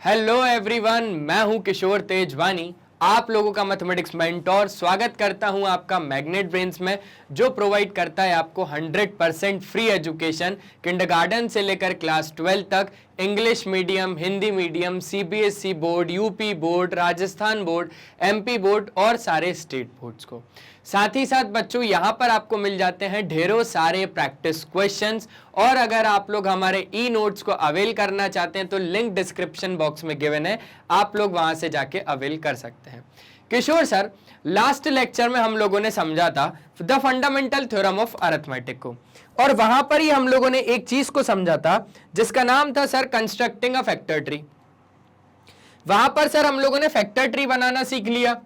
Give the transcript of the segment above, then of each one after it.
Hello everyone, मैं हूं किशोर तेजवानी, आप लोगों का मैथमेटिक्स मेंटोर। स्वागत करता हूं आपका मैग्नेट ब्रेन्स में, जो प्रोवाइड करता है आपको 100% फ्री एजुकेशन किंडरगार्टन से लेकर क्लास 12 तक। English medium, Hindi medium, CBSE board, UP board, Rajasthan board, MP board और सारे स्टेट बोर्ड्स को। साथ ही साथ बच्चों यहाँ पर आपको मिल जाते हैं ढेरों सारे प्रैक्टिस क्वेश्चंस। और अगर आप लोग हमारे ई नोट्स को अवेल करना चाहते हैं तो लिंक डिस्क्रिप्शन बॉक्स में गिवन है, आप लोग वहां से जाके अवेल कर सकते हैं। किशोर सर, लास्ट लेक्चर में हम लोगों ने समझा था the fundamental theorem of arithmetic को, और वहां पर ही हम लोगों ने एक चीज को समझा था जिसका नाम था sir constructing a factor tree. वहां पर सर हम लोगों ने फैक्टर ट्री बनाना सीख लिया,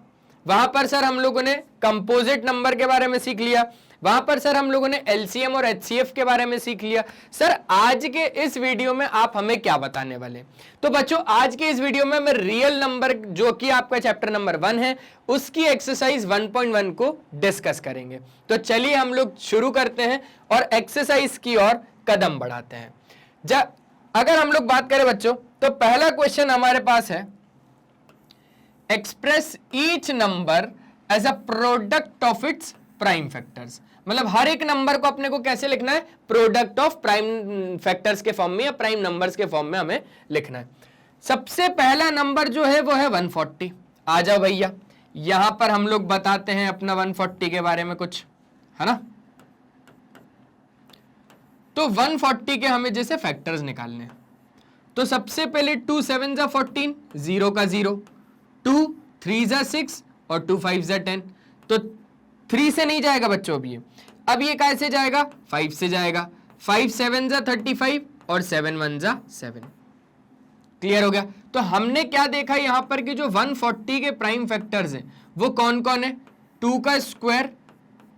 वहां पर सर हम लोगों ने कंपोजिट नंबर के बारे में सीख लिया, वहां पर सर हम लोगों ने एलसीएम और एचसीएफ के बारे में सीख लिया। सर आज के इस वीडियो में आप हमें क्या बताने वाले? तो बच्चों आज के इस वीडियो में मैं रियल नंबर, जो कि आपका चैप्टर नंबर 1 है, उसकी एक्सरसाइज 1.1 को डिस्कस करेंगे। तो चलिए हम लोग शुरू करते हैं और एक्सरसाइज की ओर कदम बढ़ाते हैं। जब अगर हम लोग बात करें बच्चों, तो पहला क्वेश्चन हमारे पास है, express each number as a product of its prime factors. मतलब हर एक नंबर को अपने को कैसे लिखना है? प्रोडक्ट ऑफ प्राइम फैक्टर्स के फॉर्म में या प्राइम नंबर्स के फॉर्म में हमें लिखना है। सबसे पहला नंबर जो है वो है 140। आ जाओ भैया, यहां पर हम लोग बताते हैं अपना 140 के बारे में कुछ, है ना। तो 140 के हमें जैसे फैक्टर्स निकालने हैं, तो सबसे पहले 2 7 जा 14, 0 का 0, 2 3 जा 6 और 2 5 जा 10। तो 3 से नहीं जाएगा बच्चों अब ये कैसे जाएगा? 5 से जाएगा। 5 7 जा 35 और 7 1 जा 7। क्लियर हो गया? तो हमने क्या देखा यहां पर कि जो 140 के प्राइम फैक्टर्स हैं वो कौन कौन है? 2 का स्क्वायर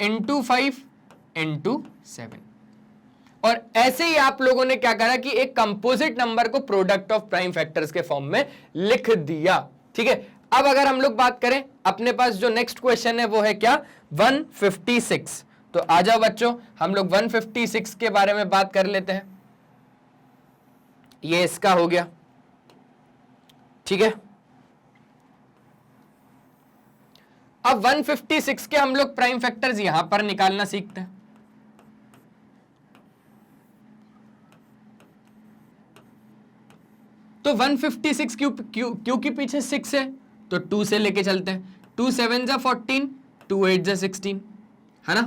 इंटू 5 इंटू 7। और ऐसे ही आप लोगों ने क्या करा कि एक कंपोजिट नंबर को प्रोडक्ट ऑफ प्राइम फैक्टर्स के फॉर्म में लिख दिया। ठीक है, अब अगर हम लोग बात करें, अपने पास जो नेक्स्ट क्वेश्चन है वो है क्या? 156। तो आ जाओ बच्चों, हम लोग 156 के बारे में बात कर लेते हैं। ये इसका हो गया, ठीक है। अब 156 के हम लोग प्राइम फैक्टर्स यहां पर निकालना सीखते हैं। तो 156 क्यों के पीछे 6 है, तो 2 से लेके चलते हैं। 2 7 जा 14, 2 8 जा 16, है ना।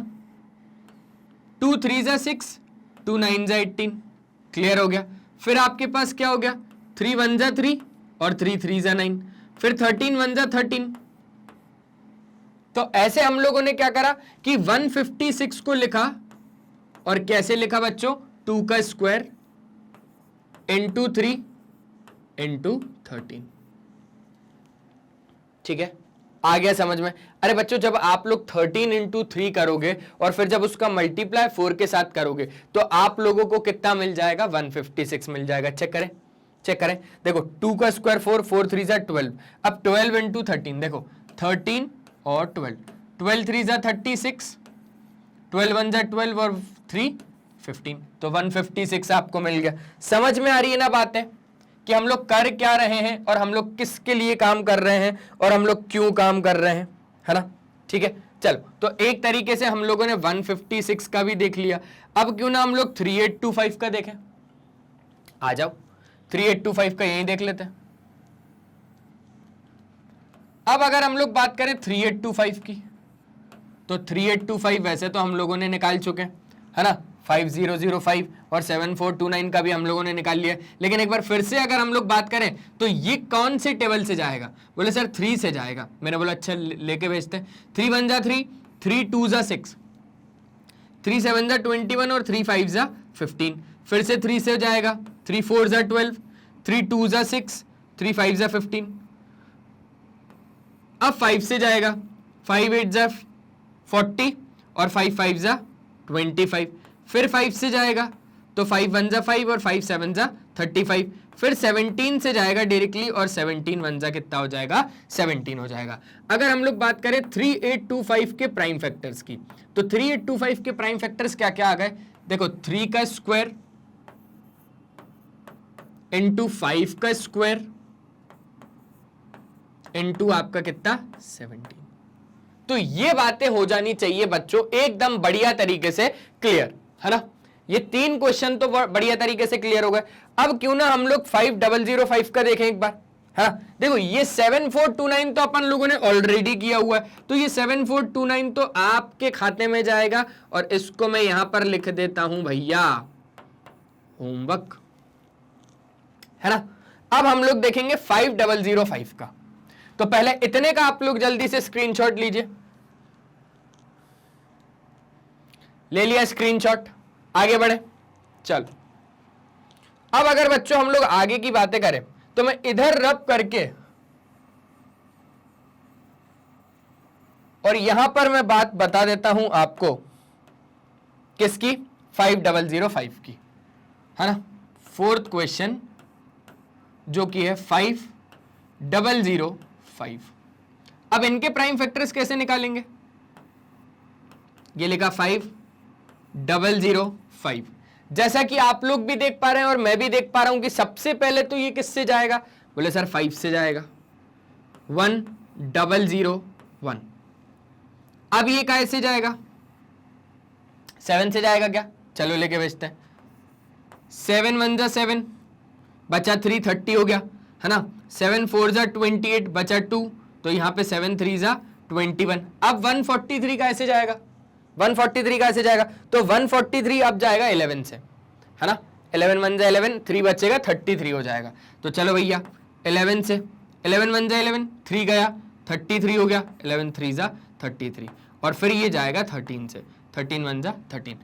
2 3 जा 6, 2 9 जा 18। क्लियर हो गया? फिर आपके पास क्या हो गया? 3 1 जा 3 और 3 3 जा 9। फिर 13 1 जा 13। तो ऐसे हम लोगों ने क्या करा कि 156 को लिखा, और कैसे लिखा बच्चों? 2 का स्क्वायर इंटू 3 इंटू 13। ठीक है, आ गया समझ में? अरे बच्चों, जब आप लोग 13 इंटू 3 करोगे और फिर जब उसका मल्टीप्लाई 4 के साथ करोगे तो आप लोगों को कितना मिल जाएगा? 156 मिल जाएगा। चेक करें, चेक करें। देखो 2 का स्क्वायर 4, 4 3 जा 12। अब 12 इंटू 13, देखो 13 और 12, 12 3 जा 36, 12 1 जा 12 और 3 15। तो 156 आपको मिल गया। समझ में आ रही है ना बातें कि हम लोग कर क्या रहे हैं और हम लोग किसके लिए काम कर रहे हैं और हम लोग क्यों काम कर रहे हैं, है ना। ठीक है, चलो, तो एक तरीके से हम लोगों ने 156 का भी देख लिया। अब क्यों ना हम लोग 3825 का देखें। आ जाओ, 3825 का यही देख लेते हैं। अब अगर हम लोग बात करें 3825 की, तो 3825 वैसे तो हम लोगों ने निकाल चुके हैं, है ना। 5005 और 7429 का भी हम लोगों ने निकाल लिया। लेकिन एक बार फिर से अगर हम लोग बात करें तो ये कौन से टेबल से जाएगा? बोले सर 3 से जाएगा। मैंने बोला अच्छा लेके भेजते हैं। 3 1 जा 3, 3 2 जा 6, 3 7 जा 21 और 3 5 जा 15। फिर से 3 से जाएगा, 3 4 जा 12, 3 2 जा 6, 3 5 जा 15। अब 5 से जाएगा, 5 8 जा 40 और 5 5 जा 25। फिर 5 से जाएगा तो 5 1 जा 5 और 5 7 जा 35। फिर 17 से जाएगा डायरेक्टली और 17 1 जा कितना हो जाएगा? 17 हो जाएगा। अगर हम लोग बात करें 3825 के प्राइम फैक्टर्स की, तो 3825 के प्राइम फैक्टर्स क्या क्या आ गए? देखो 3 का स्क्वायर इंटू 5 का स्क्वायर इंटू आपका कितना 17। तो ये बातें हो जानी चाहिए बच्चों एकदम बढ़िया तरीके से क्लियर, है ना। ये 3 क्वेश्चन तो बढ़िया तरीके से क्लियर हो गए। अब क्यों ना हम लोग 5005 का देखें एक बार, है ना। देखो ये 7429 तो अपन लोगों ने ऑलरेडी किया हुआ है, तो ये 7429 तो आपके खाते में जाएगा और इसको मैं यहां पर लिख देता हूं भैया होमवर्क, है ना। अब हम लोग देखेंगे 5005 का। तो पहले इतने का आप लोग जल्दी से स्क्रीनशॉट लीजिए। ले लिया स्क्रीनशॉट, आगे बढ़े। चल अब अगर बच्चों हम लोग आगे की बातें करें तो मैं इधर रब करके और यहां पर मैं बात बता देता हूं आपको किसकी, 5005 की, है ना। 4th क्वेश्चन जो कि है 5005। अब इनके प्राइम फैक्टर्स कैसे निकालेंगे, ये लिखा 5005। जैसा कि आप लोग भी देख पा रहे हैं और मैं भी देख पा रहा हूं कि सबसे पहले तो ये किससे जाएगा, बोले सर 5 से जाएगा, 1001। अब ये कैसे जाएगा, 7 से जाएगा क्या, चलो लेके भेजते हैं। 7 1 जा 7 बचा 3 30 हो गया, है ना। 7 4 जा 28 बचा 2, तो यहां पे 7 3 जा 21। अब 143 कैसे जाएगा, 143 कैसे जाएगा, तो 143 अब जाएगा 11 से, है ना। 11 1 जा 11, 3 बचेगा 33 हो जाएगा। तो चलो भैया 11 से 11 1 जा 11, 3 गया 33 हो गया, 11 3 जा 33 और फिर ये जाएगा 13 से, 13 1 जा 13।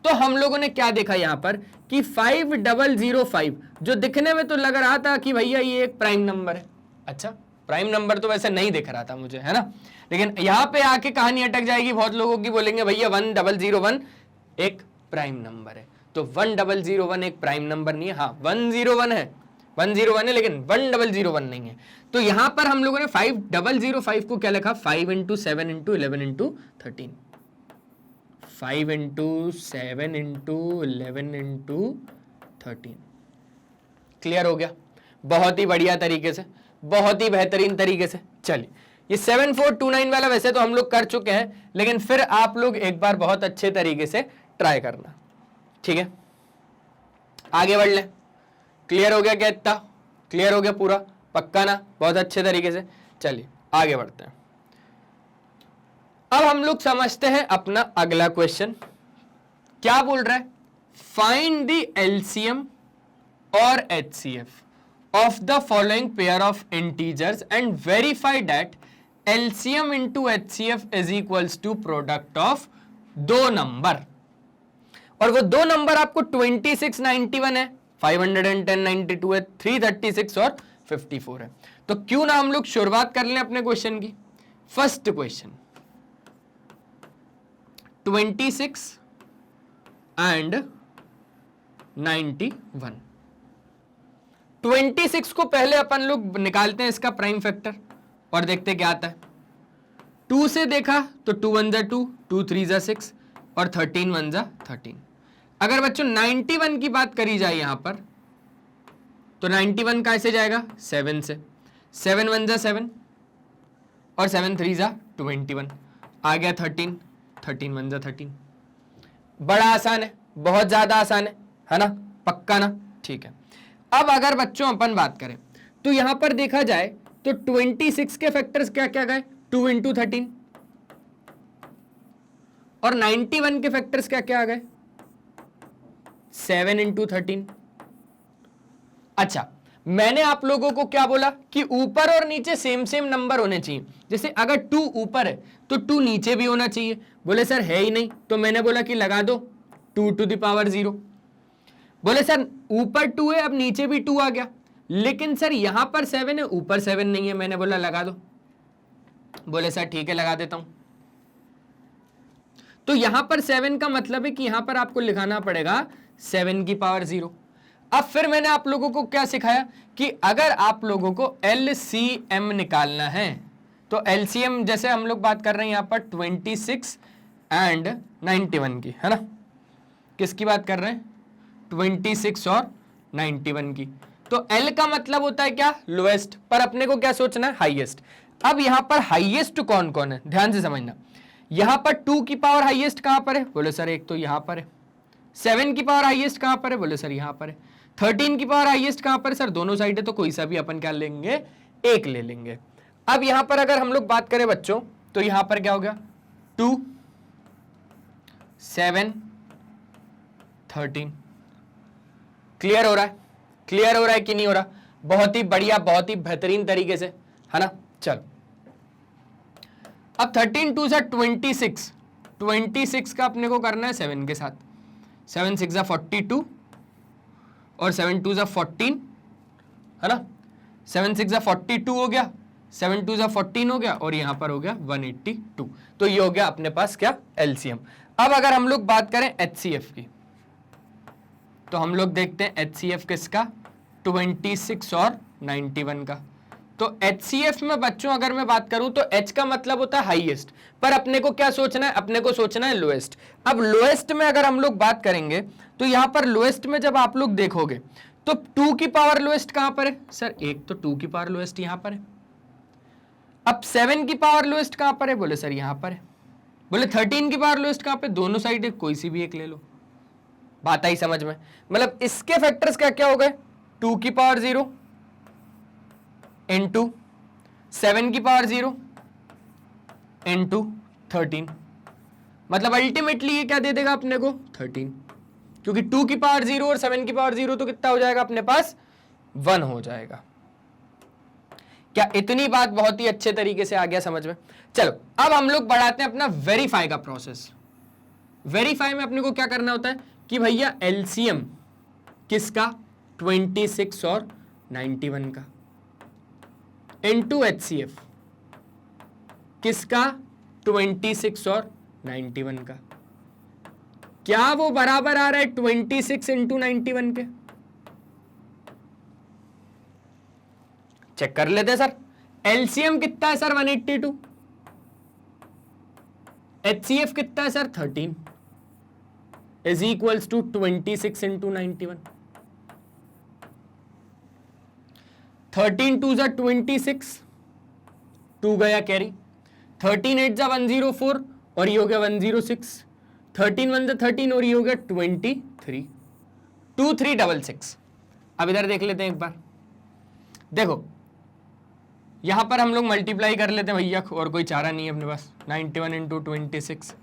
तो हम लोगों ने क्या देखा यहां पर कि 5005 जो दिखने में तो लग रहा था कि भैया ये एक प्राइम नंबर है। अच्छा, प्राइम नंबर तो वैसे नहीं दिख रहा था मुझे, है ना। लेकिन यहां पे आके कहानी अटक जाएगी बहुत लोगों की, बोलेंगे भैया 1001 एक प्राइम नंबर है। तो 1001 एक प्राइम नंबर नहीं है, हाँ 101 है, 101 है लेकिन 1001 नहीं है। तो यहां पर हम लोगों ने 5005 को क्या लिखा, 5 × 7 × 11 × 13, 5 × 7 × 11 × 13। क्लियर हो गया, बहुत ही बढ़िया तरीके से, बहुत ही बेहतरीन तरीके से। चलिए ये 7429 वाला वैसे तो हम लोग कर चुके हैं, लेकिन फिर आप लोग एक बार बहुत अच्छे तरीके से ट्राई करना, ठीक है। आगे बढ़ ले, क्लियर हो गया क्या, इतना क्लियर हो गया पूरा, पक्का ना, बहुत अच्छे तरीके से। चलिए आगे बढ़ते हैं। अब हम लोग समझते हैं अपना अगला क्वेश्चन क्या बोल रहा है, फाइंड द एलसीएम और HCF of the following pair of integers and verify that LCM into HCF is equals to product of दो नंबर। और वो दो नंबर आपको 26 91 है, 510 92 है, 336 और 54 है। तो क्यों ना हम लोग शुरुआत कर लें अपने क्वेश्चन की। First question 26 and 91। 26 को पहले अपन लोग निकालते हैं इसका प्राइम फैक्टर और देखते क्या आता है। 2 से देखा तो 2 1 जा 2, 2 3 जा 6 और 13 1 जा 13। अगर बच्चों 91 की बात करी जाए यहां पर तो 91 कैसे जाएगा, 7 से, 7 1 जा 7 और 7 3 जा 21, आ गया 13, 13 1 जा 13। बड़ा आसान है, बहुत ज्यादा आसान है ना, पक्का ना, ठीक है। अब अगर बच्चों अपन बात करें तो यहां पर देखा जाए तो 26 के फैक्टर्स क्या क्या गए, 2 × 13 और 91 के फैक्टर्स क्या क्या आ गए, 7 × 13। अच्छा, मैंने आप लोगों को क्या बोला कि ऊपर और नीचे सेम सेम नंबर होने चाहिए। जैसे अगर 2 ऊपर है तो 2 नीचे भी होना चाहिए। बोले सर है ही नहीं, तो मैंने बोला कि लगा दो 2 to the power 0। बोले सर ऊपर 2 है, अब नीचे भी 2 आ गया, लेकिन सर यहां पर 7 है, ऊपर 7 नहीं है। मैंने बोला लगा दो। बोले सर ठीक है लगा देता हूं। तो यहां पर 7 का मतलब है कि यहां पर आपको लिखाना पड़ेगा 7 की पावर 0। अब फिर मैंने आप लोगों को क्या सिखाया कि अगर आप लोगों को LCM निकालना है तो LCM जैसे हम लोग बात कर रहे हैं यहां पर 26 एंड 91 की, है ना। किसकी बात कर रहे हैं, 26 और 91 की। तो L का मतलब होता है क्या, लोएस्ट, पर अपने को क्या सोचना है, हाईएस्ट। अब यहां पर हाईएस्ट कौन कौन है, ध्यान से समझना। यहां पर 2 की पावर हाईएस्ट कहां पर है, बोले सर एक तो यहां पर है। 7 की पावर हाईएस्ट कहां पर है, बोले सर यहां पर है। 13 की पावर हाईएस्ट कहां पर है, सर दोनों साइड है तो कोई सा भी अपन क्या लेंगे, एक ले लेंगे। अब यहां पर अगर हम लोग बात करें बच्चों, तो यहां पर क्या हो गया, 2 7 13। क्लियर हो रहा है, क्लियर हो रहा है कि नहीं हो रहा, बहुत ही बढ़िया, बहुत ही बेहतरीन तरीके से, है ना। चलो अब 13 2 सा 26, 26 का अपने को करना है 7 के साथ। 7 6 42 और 7 2 14, है ना। 7 6 42 हो गया, 7 2 14 हो गया, और यहां पर हो गया 182। तो ये हो गया अपने पास क्या, एलसीएम। अब अगर हम लोग बात करें एचसीएफ की, तो हम लोग देखते हैं एचसीएफ किसका, 26 और 91 का। तो एचसीएफ में बच्चों अगर मैं बात करूं तो एच का मतलब होता है हाईएस्ट, पर अपने को क्या सोचना है, अपने को सोचना है लोएस्ट। अब लोएस्ट में अगर हम लोग बात करेंगे तो यहां पर लोएस्ट में जब आप लोग देखोगे तो 2 की पावर लोएस्ट कहां पर है, सर एक तो 2 की पावर लोएस्ट यहां पर है। अब 7 की पावर लोएस्ट कहां पर है, बोले सर यहां पर है। बोले 13 की पावर लोएस्ट कहां पे, दोनों साइड है, कोई सी भी एक ले लो। बात आई समझ में, मतलब इसके फैक्टर्स क्या क्या हो गए, 2 की पावर 0 इनटू 7 की पावर 0 इनटू 13, मतलब अल्टीमेटली ये क्या दे देगा अपने को, 13, क्योंकि 2 की पावर 0 और 7 की पावर 0 तो कितना हो जाएगा अपने पास, 1 हो जाएगा। क्या इतनी बात बहुत ही अच्छे तरीके से आ गया समझ में। चलो अब हम लोग बढ़ाते हैं अपना वेरीफाई का प्रोसेस। वेरीफाई में अपने को क्या करना होता है कि भैया एलसीएम किसका, 26 और 91 का, इनटू एचसीएफ किसका, 26 और 91 का। क्या वो बराबर आ रहा है 26 इंटू 91 के, चेक कर लेते हैं सर। एलसीएम कितना है सर, 182, एचसीएफ कितना है sir, 13, is equals to 26 into 91। 13 2 जा 26, 2 गया कैरी, 13 8 जा 104 और ये हो गया 106, 13 1 जा 13 और ये हो गया 23, 2366। अब इधर देख लेते हैं एक बार, देखो यहां पर हम लोग मल्टीप्लाई कर लेते हैं भैया, और कोई चारा नहीं है अपने पास। 91 इंटू 26,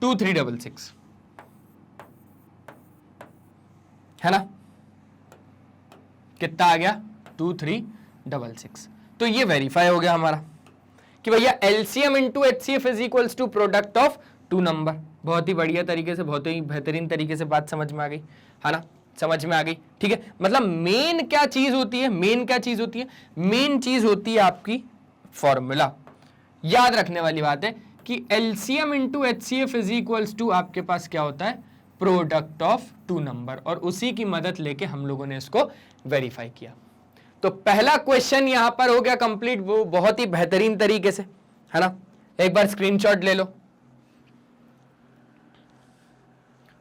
2366, है ना, कितना आ गया, 2366। तो ये वेरीफाई हो गया हमारा कि भैया LCM into HCF is equals to product of 2 number. बहुत ही बढ़िया तरीके से, बहुत ही बेहतरीन तरीके से बात समझ में आ गई, है ना, समझ में आ गई। ठीक है, मतलब मेन क्या चीज होती है, मेन क्या चीज होती है, मेन चीज होती है आपकी फॉर्मूला। याद रखने वाली बात है कि LCM into HCF is equals to आपके पास क्या होता है, प्रोडक्ट ऑफ 2 नंबर, और उसी की मदद लेके हम लोगों ने इसको वेरीफाई किया। तो पहला क्वेश्चन यहां पर हो गया कंप्लीट, वो बहुत ही बेहतरीन तरीके से, है ना। एक बार स्क्रीनशॉट ले लो,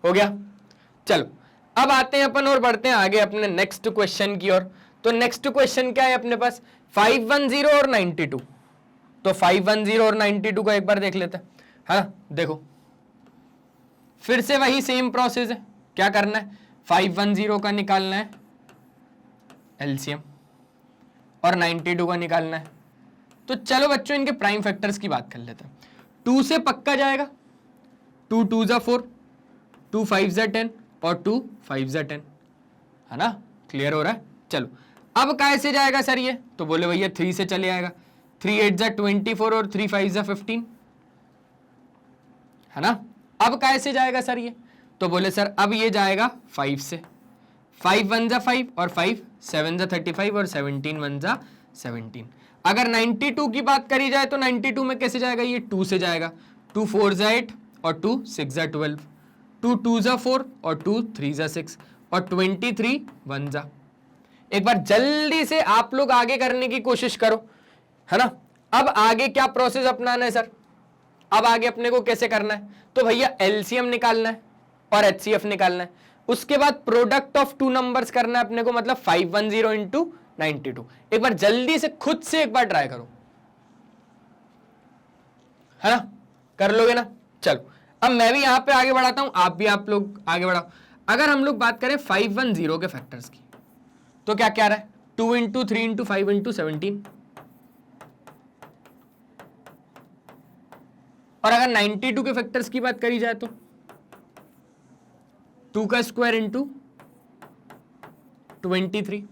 हो गया। चलो अब आते हैं अपन और बढ़ते हैं आगे अपने नेक्स्ट क्वेश्चन की ओर। तो नेक्स्ट क्वेश्चन क्या है अपने पास, 510 और 92। तो 510 और 92 का एक बार देख लेते हैं, है ना। देखो फिर से वही सेम प्रोसेस है, क्या करना है, 510 का निकालना है एलसीएम और 92 का निकालना है। तो चलो बच्चों इनके प्राइम फैक्टर्स की बात कर लेते हैं। 2 से पक्का जाएगा, 2 2 जा 4, 2 5 जा 10 और 2 5 जा 10, है ना। क्लियर हो रहा है। चलो अब कैसे जाएगा सर ये, तो बोले भैया 3 से चले आएगा, 3 8 जा 24 और 3 5 जा 15, है ना। अब कैसे जाएगा सर ये, तो बोले सर अब ये जाएगा 5 से, 5 1 जा 5 और 5 7 जा 35 और 17 1 जा 17। अगर 92 की बात करी जाए तो 92 में कैसे जाएगा, ये 2 से जाएगा, 2 4 जा 8 और 2 6 जा 12, 2 2 जा 4 और 2 3 जा 6 और 23 1 जा। एक बार जल्दी से आप लोग आगे करने की कोशिश करो, है ना। अब आगे क्या प्रोसेस अपनाना है सर, अब आगे अपने को कैसे करना है, तो भैया एलसीएम निकालना है और एचसीएफ निकालना है, उसके बाद प्रोडक्ट ऑफ टू नंबर्स करना है अपने को, मतलब 510 इंटू 92। एक बार जल्दी से खुद से एक बार ट्राई करो, है ना, कर लोगे ना। चलो अब मैं भी यहां पे आगे बढ़ाता हूं, आप भी आप लोग आगे बढ़ाओ। अगर हम लोग बात करें 510 के फैक्टर्स की, तो क्या क्या रहा है, 2 इंटू 3 इंटू 5 इंटू 17, और अगर 92 के फैक्टर्स की बात करी जाए तो 2 का स्क्वायर इंटू 23।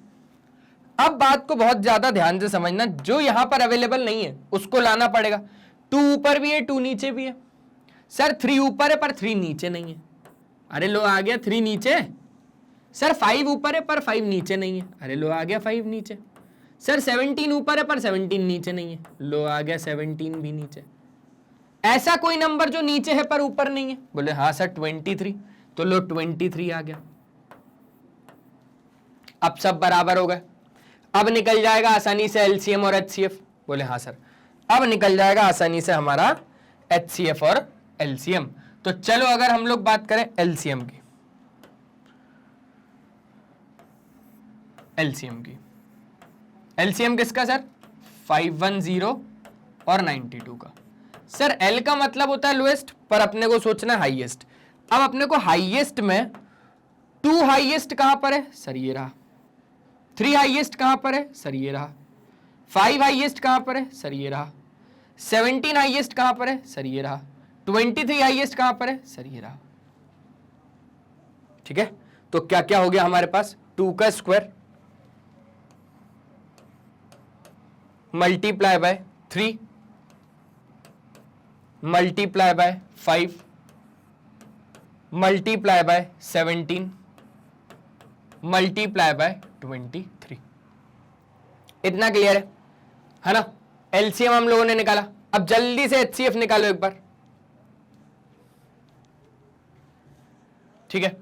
अब बात को बहुत ज्यादा ध्यान से समझना, जो यहां पर अवेलेबल नहीं है उसको लाना पड़ेगा। 2 ऊपर भी है 2 नीचे भी है, सर 3 ऊपर है पर 3 नीचे नहीं है, अरे लो आ गया 3 नीचे। सर 5 ऊपर है पर 5 नीचे नहीं है, अरे लो आ गया 5 नीचे। सर 17 ऊपर है पर 17 नीचे नहीं है, लो आ गया 17 भी नीचे। ऐसा कोई नंबर जो नीचे है पर ऊपर नहीं है, बोले हाँ सर 23, तो लो 23 आ गया। अब सब बराबर हो गए, अब निकल जाएगा आसानी से एलसीएम और एचसीएफ, बोले हाँ सर अब निकल जाएगा आसानी से हमारा एचसीएफ और एलसीएम। तो चलो अगर हम लोग बात करें एलसीएम की, एलसीएम किसका सर, 510 और 92 का। सर एल का मतलब होता है लोएस्ट, पर अपने को सोचना है हाईएस्ट। अब अपने को हाईएस्ट में 2 हाईएस्ट कहां पर है, सर ये रहा। 3 हाईएस्ट कहां पर है, सर ये रहा। 5 हाईएस्ट कहां पर है, सर ये रहा। 17 हाईएस्ट कहां पर है, सर ये रहा। 23 हाईएस्ट कहां पर है, सर ये रहा। ठीक है, तो क्या क्या हो गया हमारे पास, 2 का square multiply by 3 multiply bye 5 multiply by 17 multiply by 23। इतना क्लियर है ना। एलसीएम हम लोगों ने निकाला, अब जल्दी से एचसीएफ निकालो एक बार। ठीक है,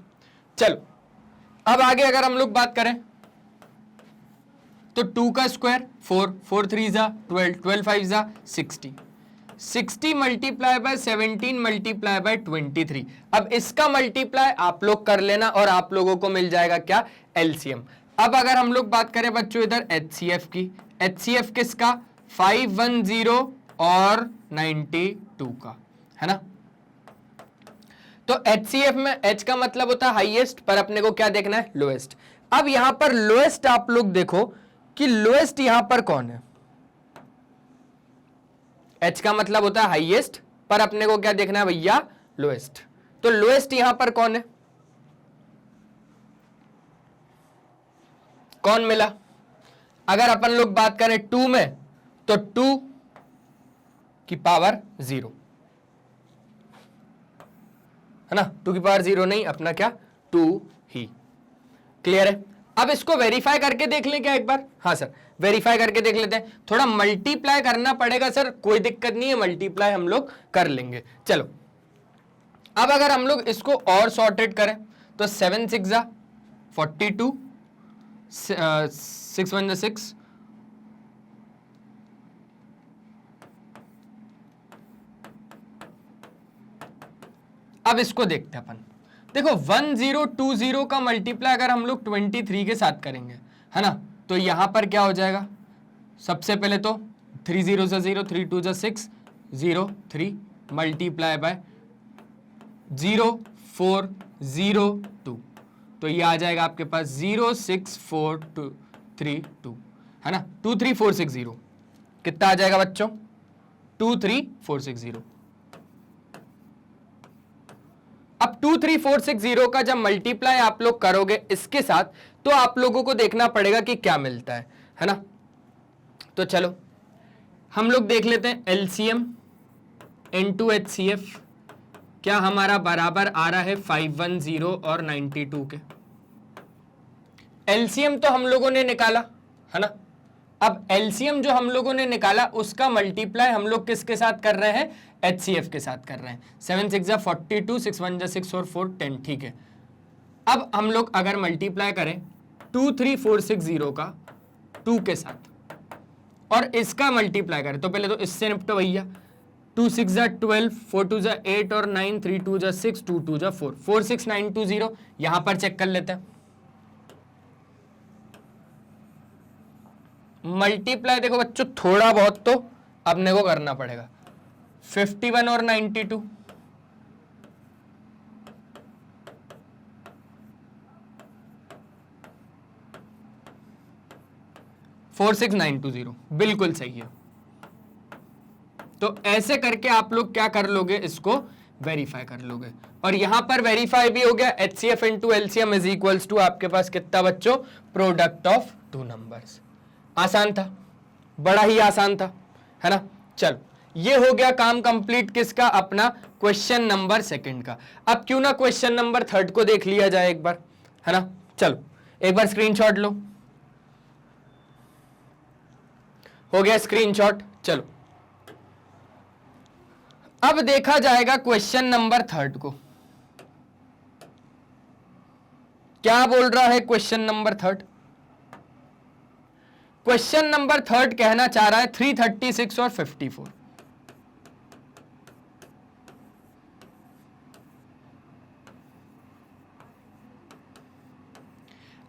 चलो अब आगे अगर हम लोग बात करें तो 2 का स्क्वायर 4, 4 3 जा 12, 12 5 जा 60, 60 मल्टीप्लाई बाय 17 मल्टीप्लाई बाय 23। अब इसका मल्टीप्लाई आप लोग कर लेना और आप लोगों को मिल जाएगा क्या, एलसीएम। अब अगर हम लोग बात करें बच्चों इधर एचसीएफ की, एचसीएफ किसका, 510 और 92 का, है ना। तो एचसीएफ में एच का मतलब होता है हाईएस्ट, पर अपने को क्या देखना है, लोएस्ट। अब यहां पर लोएस्ट आप लोग देखो कि लोएस्ट यहां पर कौन है, एच का मतलब होता है हाईएस्ट, पर अपने को क्या देखना है भैया, लोएस्ट। तो लोएस्ट यहां पर कौन है, कौन मिला। अगर अपन लोग बात करें 2 में तो 2 की पावर 0, है ना, 2 की पावर 0 नहीं, अपना क्या 2 ही। क्लियर है। अब इसको वेरीफाई करके देख लें क्या एक बार, हाँ सर वेरीफाई करके देख लेते हैं। थोड़ा मल्टीप्लाई करना पड़ेगा सर, कोई दिक्कत नहीं है, मल्टीप्लाई हम लोग कर लेंगे। चलो अब अगर हम लोग इसको और सॉर्टेड करें तो 7 6 जा 42, 6 1 जा 6, अब इसको देखते हैं अपन। देखो 1020 का मल्टीप्लाई अगर हम लोग 23 के साथ करेंगे, है ना, तो यहां पर क्या हो जाएगा, सबसे पहले तो 3 0 जा 0, 3 2 जा 6, 0 3 मल्टीप्लाई बाय 0 4 0 2, तो ये आ जाएगा आपके पास 0 6 4 2 3 2, है ना, 2 3 4 6 0। कितना आ जाएगा बच्चों, 2 3 4 6 0। अब 2 3 4 6 0 का जब मल्टीप्लाई आप लोग करोगे इसके साथ, तो आप लोगों को देखना पड़ेगा कि क्या मिलता है ना। तो चलो हम लोग देख लेते हैं, एलसीएम इनटू एचसीएफ क्या हमारा बराबर आ रहा है 510 और 92 के। एलसीएम तो हम लोगों ने निकाला, है ना। अब एलसीएम जो हम लोगों ने निकाला उसका मल्टीप्लाई हम लोग किसके साथ कर रहे हैं, एचसीएफ के साथ कर रहे हैं। 7 6 जा 42, 6 1 जा 6 और 4 10, ठीक है। अब हम लोग अगर मल्टीप्लाई करें 2 3 4 6 0 का 2 के साथ और इसका मल्टीप्लाई करें, तो पहले तो इससे निपटो भैया, 2 6 जा 12, 4 2 जा 8 और 9, 3 2 जा 6, 2 2 जा 4, 4 6 9 2 0। यहां पर चेक कर लेते हैं। मल्टीप्लाई देखो बच्चों थोड़ा बहुत तो अपने को करना पड़ेगा। 51 और 92, 46920, बिल्कुल सही है। तो ऐसे करके आप लोग क्या कर लोगे, इसको वेरीफाई कर लोगे। और यहां पर वेरीफाई भी हो गया। HCF into LCM is equals to आपके पास कितना बच्चों, प्रोडक्ट ऑफ टू नंबर्स। आसान था, बड़ा ही आसान था, है ना। चलो ये हो गया काम कंप्लीट किसका, अपना क्वेश्चन नंबर सेकंड का। अब क्यों ना क्वेश्चन नंबर थर्ड को देख लिया जाए एक बार, है ना। चलो एक बार स्क्रीनशॉट लो, हो गया स्क्रीनशॉट। चलो अब देखा जाएगा क्वेश्चन नंबर थर्ड को। क्या बोल रहा है question number third? Question number third कहना चाह रहा है 336 और 54।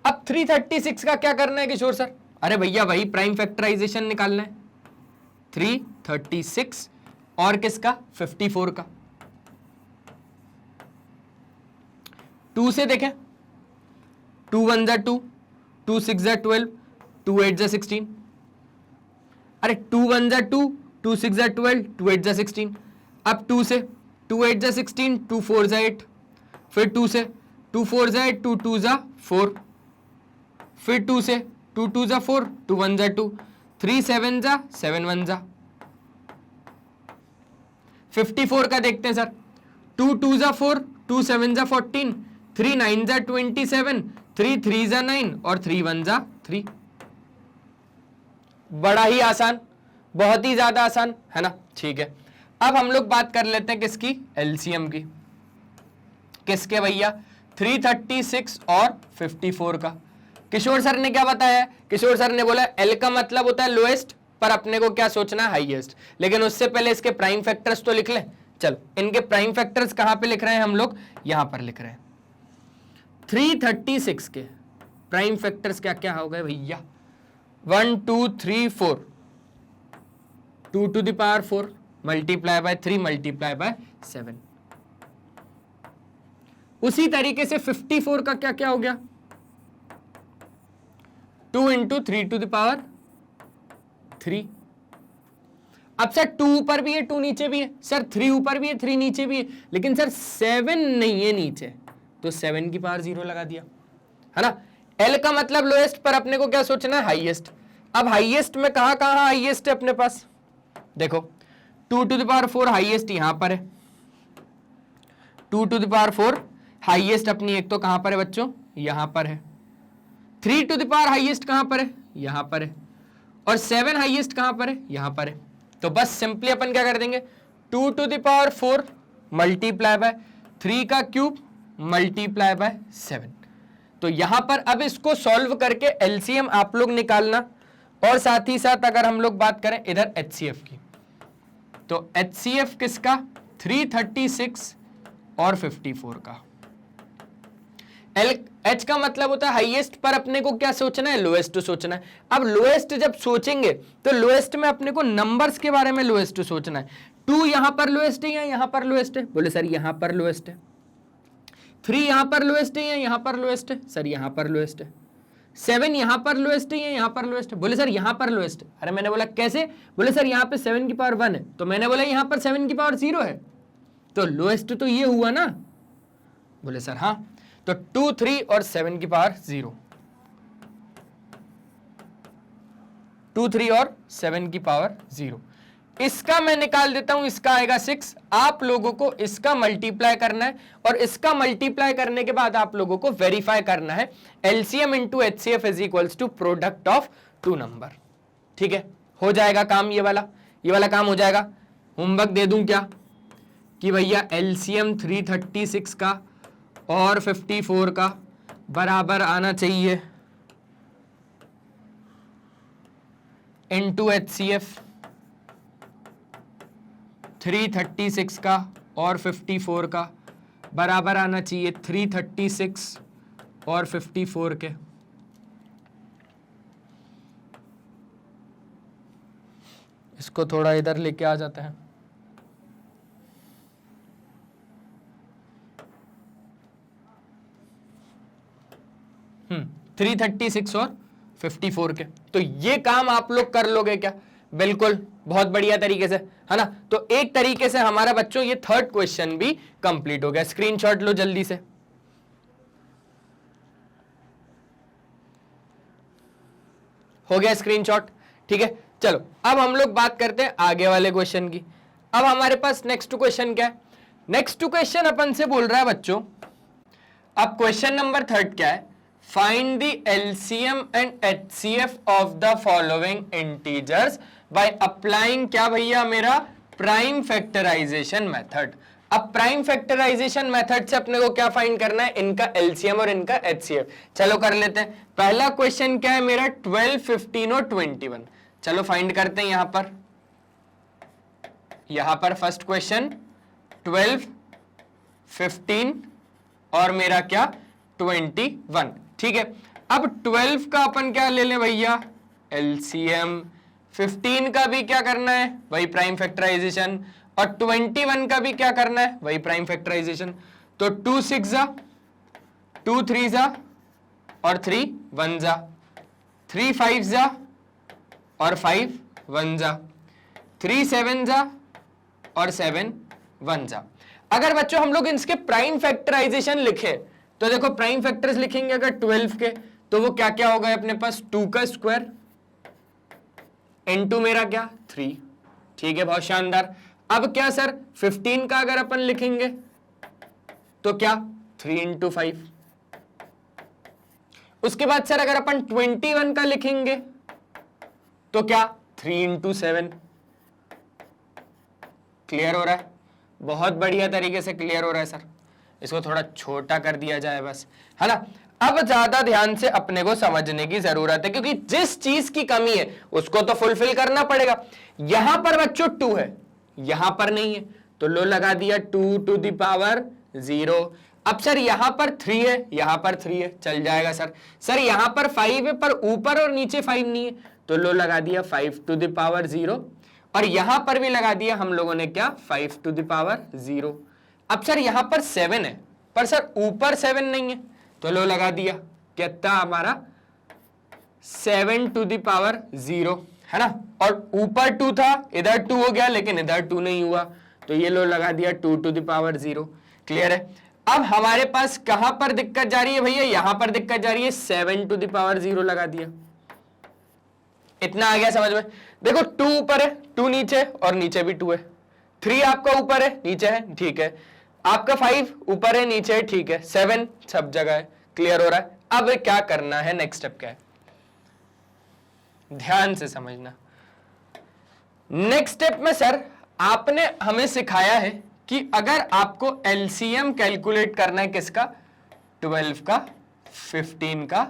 अब 336 का क्या करना है किशोर सर? अरे भैया वही प्राइम फैक्टराइजेशन निकालना है। 336 और किसका, 54 का। 2 से देखें, 2 1 जा 2, 2 6 जा 12, 2 8 जा 16। अरे 2 1 जा 2, 2 6 जा 12, 2 8 जा 16। अब 2 से 2 8 जा 16, 2 4 जा 8, फिर 2 से 2 4 जा 8, 2 2 जा 4, फिर 2 से 2 2 जा 4, 2 1 जा 2, 3 7 जा 7 1 जा। 54 का देखते हैं सर, 2 2 जा 4, 2 7 जा 14, 3 9 जा 27, 3 3 जा 9 और 3 1 जा 3। बड़ा ही आसान, बहुत ही ज्यादा आसान, है ना। ठीक है, अब हम लोग बात कर लेते हैं किसकी, एलसीएम की। किसके भैया, 336 और 54 का। किशोर सर ने क्या बताया? किशोर सर ने बोला एल का मतलब होता है लोएस्ट, पर अपने को क्या सोचना है, हाईएस्ट। लेकिन उससे पहले इसके प्राइम फैक्टर्स तो लिख लें। चलो इनके प्राइम फैक्टर्स कहां पे लिख रहे हैं हम लोग, यहां पर लिख रहे हैं। 336 के प्राइम फैक्टर्स क्या क्या हो गए भैया, 1 2 3 4, 2 to the power 4 multiply by 3 multiply by 7। उसी तरीके से 54 का क्या क्या हो गया, 2 इंटू 3 टू द पावर 3। अब सर 2 ऊपर भी है 2 नीचे भी है, सर 3 ऊपर भी है 3 नीचे भी है, लेकिन सर 7 नहीं है नीचे, तो 7 की पावर 0 लगा दिया, है ना। L का मतलब लोएस्ट, पर अपने को क्या सोचना है, हाईएस्ट। अब हाईएस्ट में कहां कहां हाईएस्ट है अपने पास, देखो 2 टू द पावर 4 हाईएस्ट यहां पर है। 2 टू द पावर 4 हाईएस्ट अपनी एक तो कहां पर है बच्चों, यहां पर है। 3 टू द पावर हाईएस्ट कहां पर है, यहां पर है। और 7 हाईएस्ट कहां पर है, यहां पर है। तो बस सिंपली अपन क्या कर देंगे, 2 to the power 4 multiply by 3 का क्यूब मल्टीप्लाई बाय 7। तो यहां पर अब इसको सॉल्व करके एलसीएम आप लोग निकालना, और साथ ही साथ अगर हम लोग बात करें इधर एचसीएफ की, तो एचसीएफ किसका, 336 और 54 का। एच का मतलब होता है हाईएस्ट, पर अपने को क्या सोचना है, लोएस्ट सोचना है। अब लोएस्ट जब सोचेंगे तो लोएस्ट में अपने को नंबर्स के बारे में लोएस्ट सोचना है। 2 यहां पर लोएस्ट है या यहां पर लोएस्ट है, बोले सर यहां पर लोएस्ट है। 3 यहां पर लोएस्ट है या यहां पर लोएस्ट है, सर यहां पर लोएस्ट है। 7 यहां पर लोएस्ट है या यहां पर लोएस्ट है, बोले सर यहां पर लोएस्ट है। अरे मैंने बोला कैसे, बोले सर यहां पे 7 की पावर 1 है, तो मैंने बोला यहां पर 7 की पावर 0 है, तो लोएस्ट तो ये हुआ ना, बोले सर हाँ। तो 2 3 और 7 की पावर 0, 2 3 और 7 की पावर 0। इसका मैं निकाल देता हूं, इसका आएगा 6। आप लोगों को इसका मल्टीप्लाई करना है, और इसका मल्टीप्लाई करने के बाद आप लोगों को वेरीफाई करना है LCM into HCF is equals to product of two number. ठीक है, हो जाएगा काम, ये वाला काम हो जाएगा। होमवर्क दे दूं क्या, कि भैया एलसीएम 336 का और 54 का बराबर आना चाहिए इनटू एचसीएफ 336 का और 54 का बराबर आना चाहिए 336 और 54 के। इसको थोड़ा इधर लेके आ जाते हैं। 336 और 54 के। तो ये काम आप लोग कर लोगे क्या? बिल्कुल, बहुत बढ़िया तरीके से, है ना। तो एक तरीके से हमारा बच्चों ये थर्ड क्वेश्चन भी कंप्लीट हो गया। स्क्रीनशॉट लो जल्दी से। हो गया स्क्रीनशॉट, ठीक है। चलो अब हम लोग बात करते हैं आगे वाले क्वेश्चन की। अब हमारे पास नेक्स्ट क्वेश्चन क्या है? नेक्स्ट क्वेश्चन अपन से बोल रहा है बच्चों, अब क्वेश्चन नंबर 3 क्या है? Find the LCM and HCF of the following integers by applying क्या भैया मेरा? Prime factorization method. अब प्राइम फैक्टराइजेशन मेथड से अपने को क्या फाइंड करना है? इनका एलसीएम और इनका एचसीएफ। चलो कर लेते हैं। पहला क्वेश्चन क्या है मेरा? 12, 15 और 21। चलो फाइंड करते हैं यहां पर फर्स्ट क्वेश्चन 12, 15 और मेरा क्या? 21, ठीक है। अब 12 का अपन क्या ले लें भैया? एलसीएम। 15 का भी क्या करना है? वही प्राइम फैक्टराइजेशन। और 21 का भी क्या करना है? वही प्राइम फैक्टराइजेशन। तो 2 6 जा, 2 3 जा और 3 1 जा, 3 5 जा और 5 1 जा, 3 7 जा और 7 1 जा। अगर बच्चों हम लोग इसके प्राइम फैक्टराइजेशन लिखे तो देखो प्राइम फैक्टर्स लिखेंगे अगर 12 के तो वो क्या क्या होगा अपने पास? 2 का स्क्वायर इनटू मेरा क्या? 3, ठीक है, बहुत शानदार। अब क्या सर 15 का अगर अपन लिखेंगे तो क्या? 3 इंटू 5। उसके बाद सर अगर अपन 21 का लिखेंगे तो क्या? 3 इंटू 7। क्लियर हो रहा है? बहुत बढ़िया तरीके से क्लियर हो रहा है सर। इसको थोड़ा छोटा कर दिया जाए बस, है ना। अब ज्यादा ध्यान से अपने को समझने की जरूरत है क्योंकि जिस चीज की कमी है उसको तो फुलफिल करना पड़ेगा। यहां पर बच्चों 2 है, यहां पर नहीं है, तो लो लगा दिया 2 टू द पावर 0। अब सर यहां पर 3 है, यहां पर 3 है, चल जाएगा सर। सर यहां पर 5 है पर ऊपर और नीचे 5 नहीं है, तो लो लगा दिया 5 टू द पावर 0। और यहां पर भी लगा दिया हम लोगों ने क्या? 5 टू द पावर 0। अब सर यहां पर 7 है पर सर ऊपर 7 नहीं है, तो लो लगा दिया कितना हमारा? 7 टू द पावर 0, है ना। और ऊपर 2 था, इधर 2 हो गया लेकिन इधर 2 नहीं हुआ, तो ये लो लगा दिया 2 टू द पावर 0। क्लियर है? अब हमारे पास कहां पर दिक्कत जा रही है भैया? यहां पर दिक्कत जा रही है, 7 टू द पावर 0 लगा दिया। इतना आ गया समझ में? देखो 2 ऊपर है, 2 नीचे और नीचे भी 2 है। 3 आपका ऊपर है, नीचे है, ठीक है। आपका 5 ऊपर है, नीचे है, ठीक है। 7 सब जगह है। क्लियर हो रहा है? अब क्या करना है? नेक्स्ट स्टेप क्या है? ध्यान से समझना। नेक्स्ट स्टेप में सर आपने हमें सिखाया है कि अगर आपको एलसीएम कैलकुलेट करना है किसका? 12 का, 15 का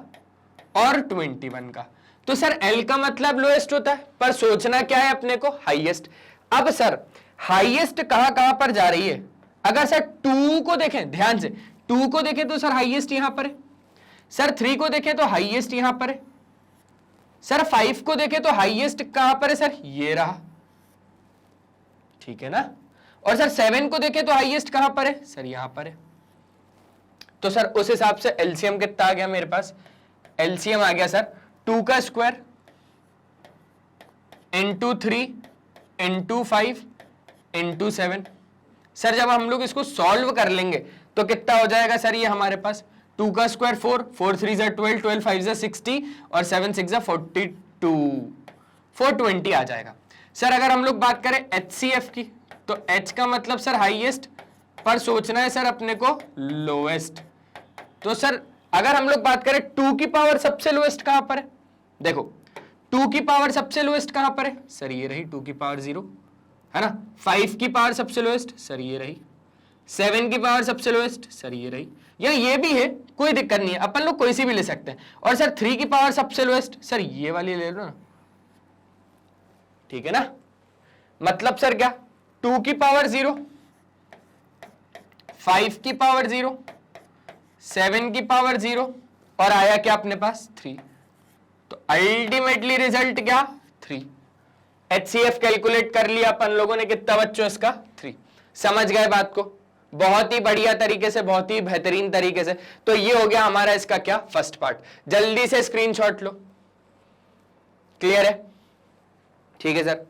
और 21 का। तो सर एल का मतलब लोएस्ट होता है पर सोचना क्या है अपने को? हाईएस्ट। अब सर हाईएस्ट कहां कहां पर जा रही है? अगर सर 2 को देखें ध्यान से, 2 को देखें तो सर हाईएस्ट यहां पर है। सर 3 को देखें तो हाईएस्ट यहां पर है। सर 5 को देखें तो हाईएस्ट कहां पर है? सर ये रहा, ठीक है ना। और सर 7 को देखें तो हाईएस्ट कहां पर है? सर यहां पर है। तो सर उस हिसाब से एलसीएम कितना आ गया मेरे पास? एलसीएम आ गया सर 2 का square into 3 into 5 into 7। Sir जब हम लोग इसको सॉल्व कर लेंगे तो कितना हो जाएगा सर? ये हमारे पास 2 का स्क्वायर 4, 4 3 जा 12, 12 5 जा 60 और 7 6 जा 42, 420 आ जाएगा। सर अगर हम लोग बात करें एचसीएफ की तो एच का मतलब सर हाईएस्ट पर सोचना है सर अपने को लोएस्ट। तो सर अगर हम लोग बात करें 2 की पावर सबसे लोएस्ट कहां पर है? देखो 2 की पावर सबसे लोएस्ट कहां पर है? सर ये रही 2 की पावर 0, है ना। 5 की पावर सबसे लोएस्ट, सर ये रही। 7 की पावर सबसे लोएस्ट, सर ये रही। या ये भी है, कोई दिक्कत नहीं है, अपन लोग कोई सी भी ले सकते हैं। और सर 3 की पावर सबसे लोएस्ट, सर ये वाली ले लो ना, ठीक है ना। मतलब सर क्या? 2 की पावर 0, 5 की पावर 0, 7 की पावर 0 और आया क्या अपने पास 3। तो अल्टीमेटली रिजल्ट क्या 3। HCF कैलकुलेट कर लिया अपन लोगों ने, कितना बच्चों इसका 3। समझ गए बात को, बहुत ही बढ़िया तरीके से, बहुत ही बेहतरीन तरीके से। तो ये हो गया हमारा इसका क्या फर्स्ट पार्ट। जल्दी से स्क्रीनशॉट लो, क्लियर है? ठीक है सर।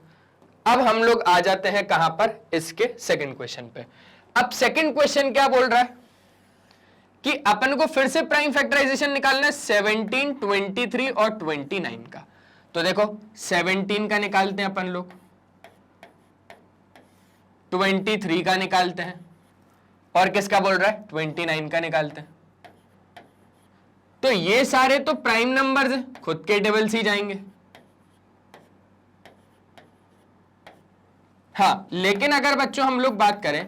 अब हम लोग आ जाते हैं कहां पर, इसके सेकंड क्वेश्चन पे। अब सेकंड क्वेश्चन क्या बोल रहा है कि अपन को फिर से प्राइम फैक्टराइजेशन निकालना है 17, 23 और 29 का। तो देखो 17 का निकालते हैं अपन लोग, 23 का निकालते हैं और किसका बोल रहा है 29 का निकालते हैं। तो ये सारे तो प्राइम नंबर्स हैं, खुद के टेबल से जाएंगे। हाँ, लेकिन अगर बच्चों हम लोग बात करें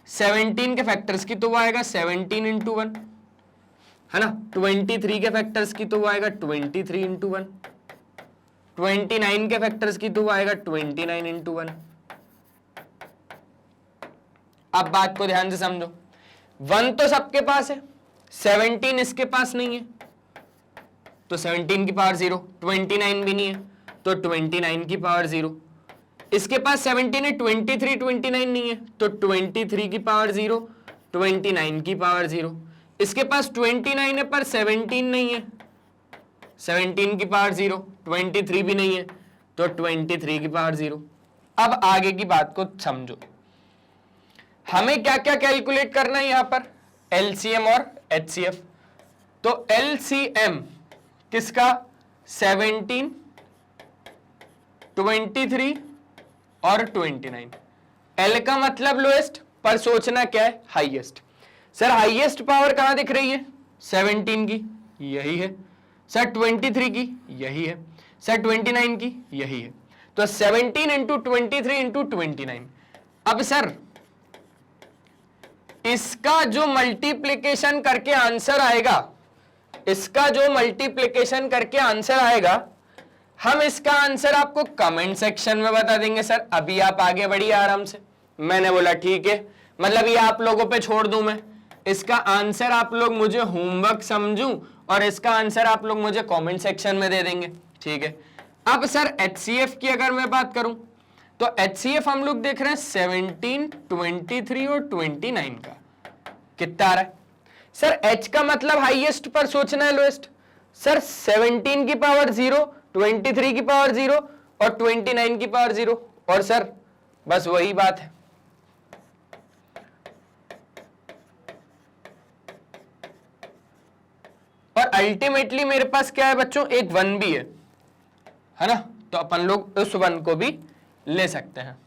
17 के फैक्टर्स की तो वो आएगा 17 इंटू 1, है ना। 23 के फैक्टर्स की तो वो आएगा 23 इंटू 1, 29 के फैक्टर्स की तो वो आएगा 29 इंटू 1। अब बात को ध्यान से समझो, 1 तो सबके पास है, 17 इसके पास नहीं है, तो 17 की पावर 0, 29 भी नहीं है तो 29 की पावर 0। इसके पास 17 है, 23, 29 नहीं है तो 23 की पावर 0, 29 की पावर 0। इसके पास 29 है पर 17 नहीं है, 17 की पावर 0, 23 भी नहीं है तो 23 की पावर 0। अब आगे की बात को समझो, हमें क्या क्या कैलकुलेट करना है यहां पर, एलसीएम और एचसीएफ। तो एलसीएम किसका 17, 23 और 29। एल का मतलब लोएस्ट, पर सोचना क्या है हाईएस्ट। सर हाईएस्ट पावर कहां दिख रही है 17 की, यही है। सर 23 की, यही है। सर 29 की, यही है। तो 17 इंटू 23 इंटू 29। अब सर इसका जो मल्टीप्लीकेशन करके आंसर आएगा, इसका जो मल्टीप्लीकेशन करके आंसर आएगा, हम इसका आंसर आपको कमेंट सेक्शन में बता देंगे। सर अभी आप आगे बढ़िए आराम से। मैंने बोला ठीक है, मतलब ये आप लोगों पे छोड़ दूं मैं, इसका आंसर आप लोग मुझे होमवर्क समझूं और इसका आंसर आप लोग मुझे कमेंट सेक्शन में दे देंगे, ठीक है। अब सर HCF की अगर मैं बात करूं तो HCF हम लोग देख रहे हैं 17, 23 और 29 का कितना आ रहा है। सर H का मतलब हाईएस्ट पर सोचना है लोएस्ट। सर 17 की पावर 0, 23 की पावर 0 और 29 की पावर 0। और सर बस वही बात है, और अल्टीमेटली मेरे पास क्या है बच्चों, एक 1 भी है ना। तो अपन लोग उस 1 को भी ले सकते हैं।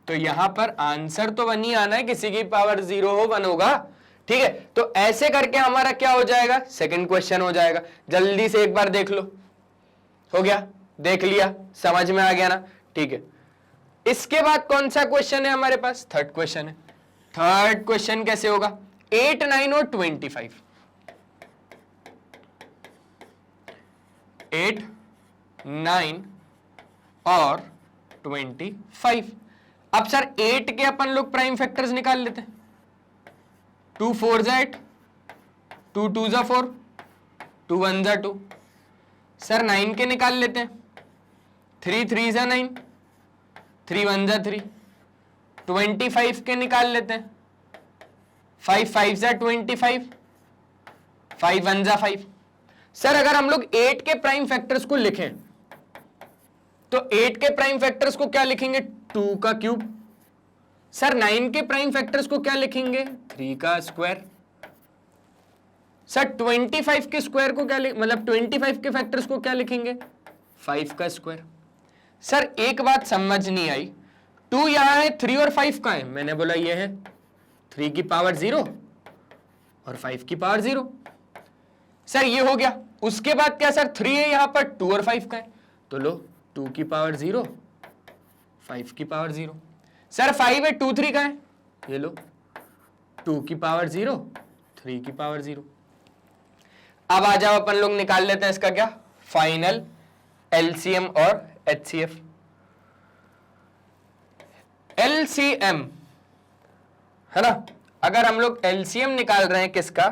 तो यहां पर आंसर तो 1 ही आना है, किसी की पावर 0 हो 1 होगा, ठीक है। तो ऐसे करके हमारा क्या हो जाएगा, सेकंड क्वेश्चन हो जाएगा। जल्दी से एक बार देख लो, हो गया, देख लिया, समझ में आ गया ना, ठीक है। इसके बाद कौन सा क्वेश्चन है हमारे पास, थर्ड क्वेश्चन है। थर्ड क्वेश्चन कैसे होगा, 8, 9 और 25। 8, 9 और 25। अब सर 8 के अपन लोग प्राइम फैक्टर्स निकाल लेते हैं। 2 4 जा 8, 2 2 जा 4, 2 1 जा 2। सर 9 के निकाल लेते हैं। 3 3 जा 9, 3 1 जा 3। 25 के निकाल लेते हैं। 5 5 जा 25, 5 1 जा 5। सर अगर हम लोग 8 के प्राइम फैक्टर्स को लिखें तो 8 के प्राइम फैक्टर्स को क्या लिखेंगे, 2 का क्यूब। सर 9 के प्राइम फैक्टर्स को क्या लिखेंगे, 3 का स्क्वायर। सर 25 के स्क्वायर को क्या मतलब 25 के फैक्टर्स को क्या लिखेंगे, 5 का स्क्वायर। सर एक बात समझ नहीं आई, 2 यहां है, 3 और 5 का है। मैंने बोला ये है 3 की पावर 0 और 5 की पावर 0। सर ये हो गया। उसके बाद क्या सर, 3 है यहां पर, 2 और 5 का है, तो लो 2 की पावर 0, 5 की पावर 0। सर 5 है, 2 3 का है, ये लो 2 की पावर 0, 3 की पावर 0। अब आ जाओ अपन लोग निकाल लेते हैं इसका क्या, फाइनल एलसीएम और एचसीएफ। LCM है ना, अगर हम लोग LCM निकाल रहे हैं किसका,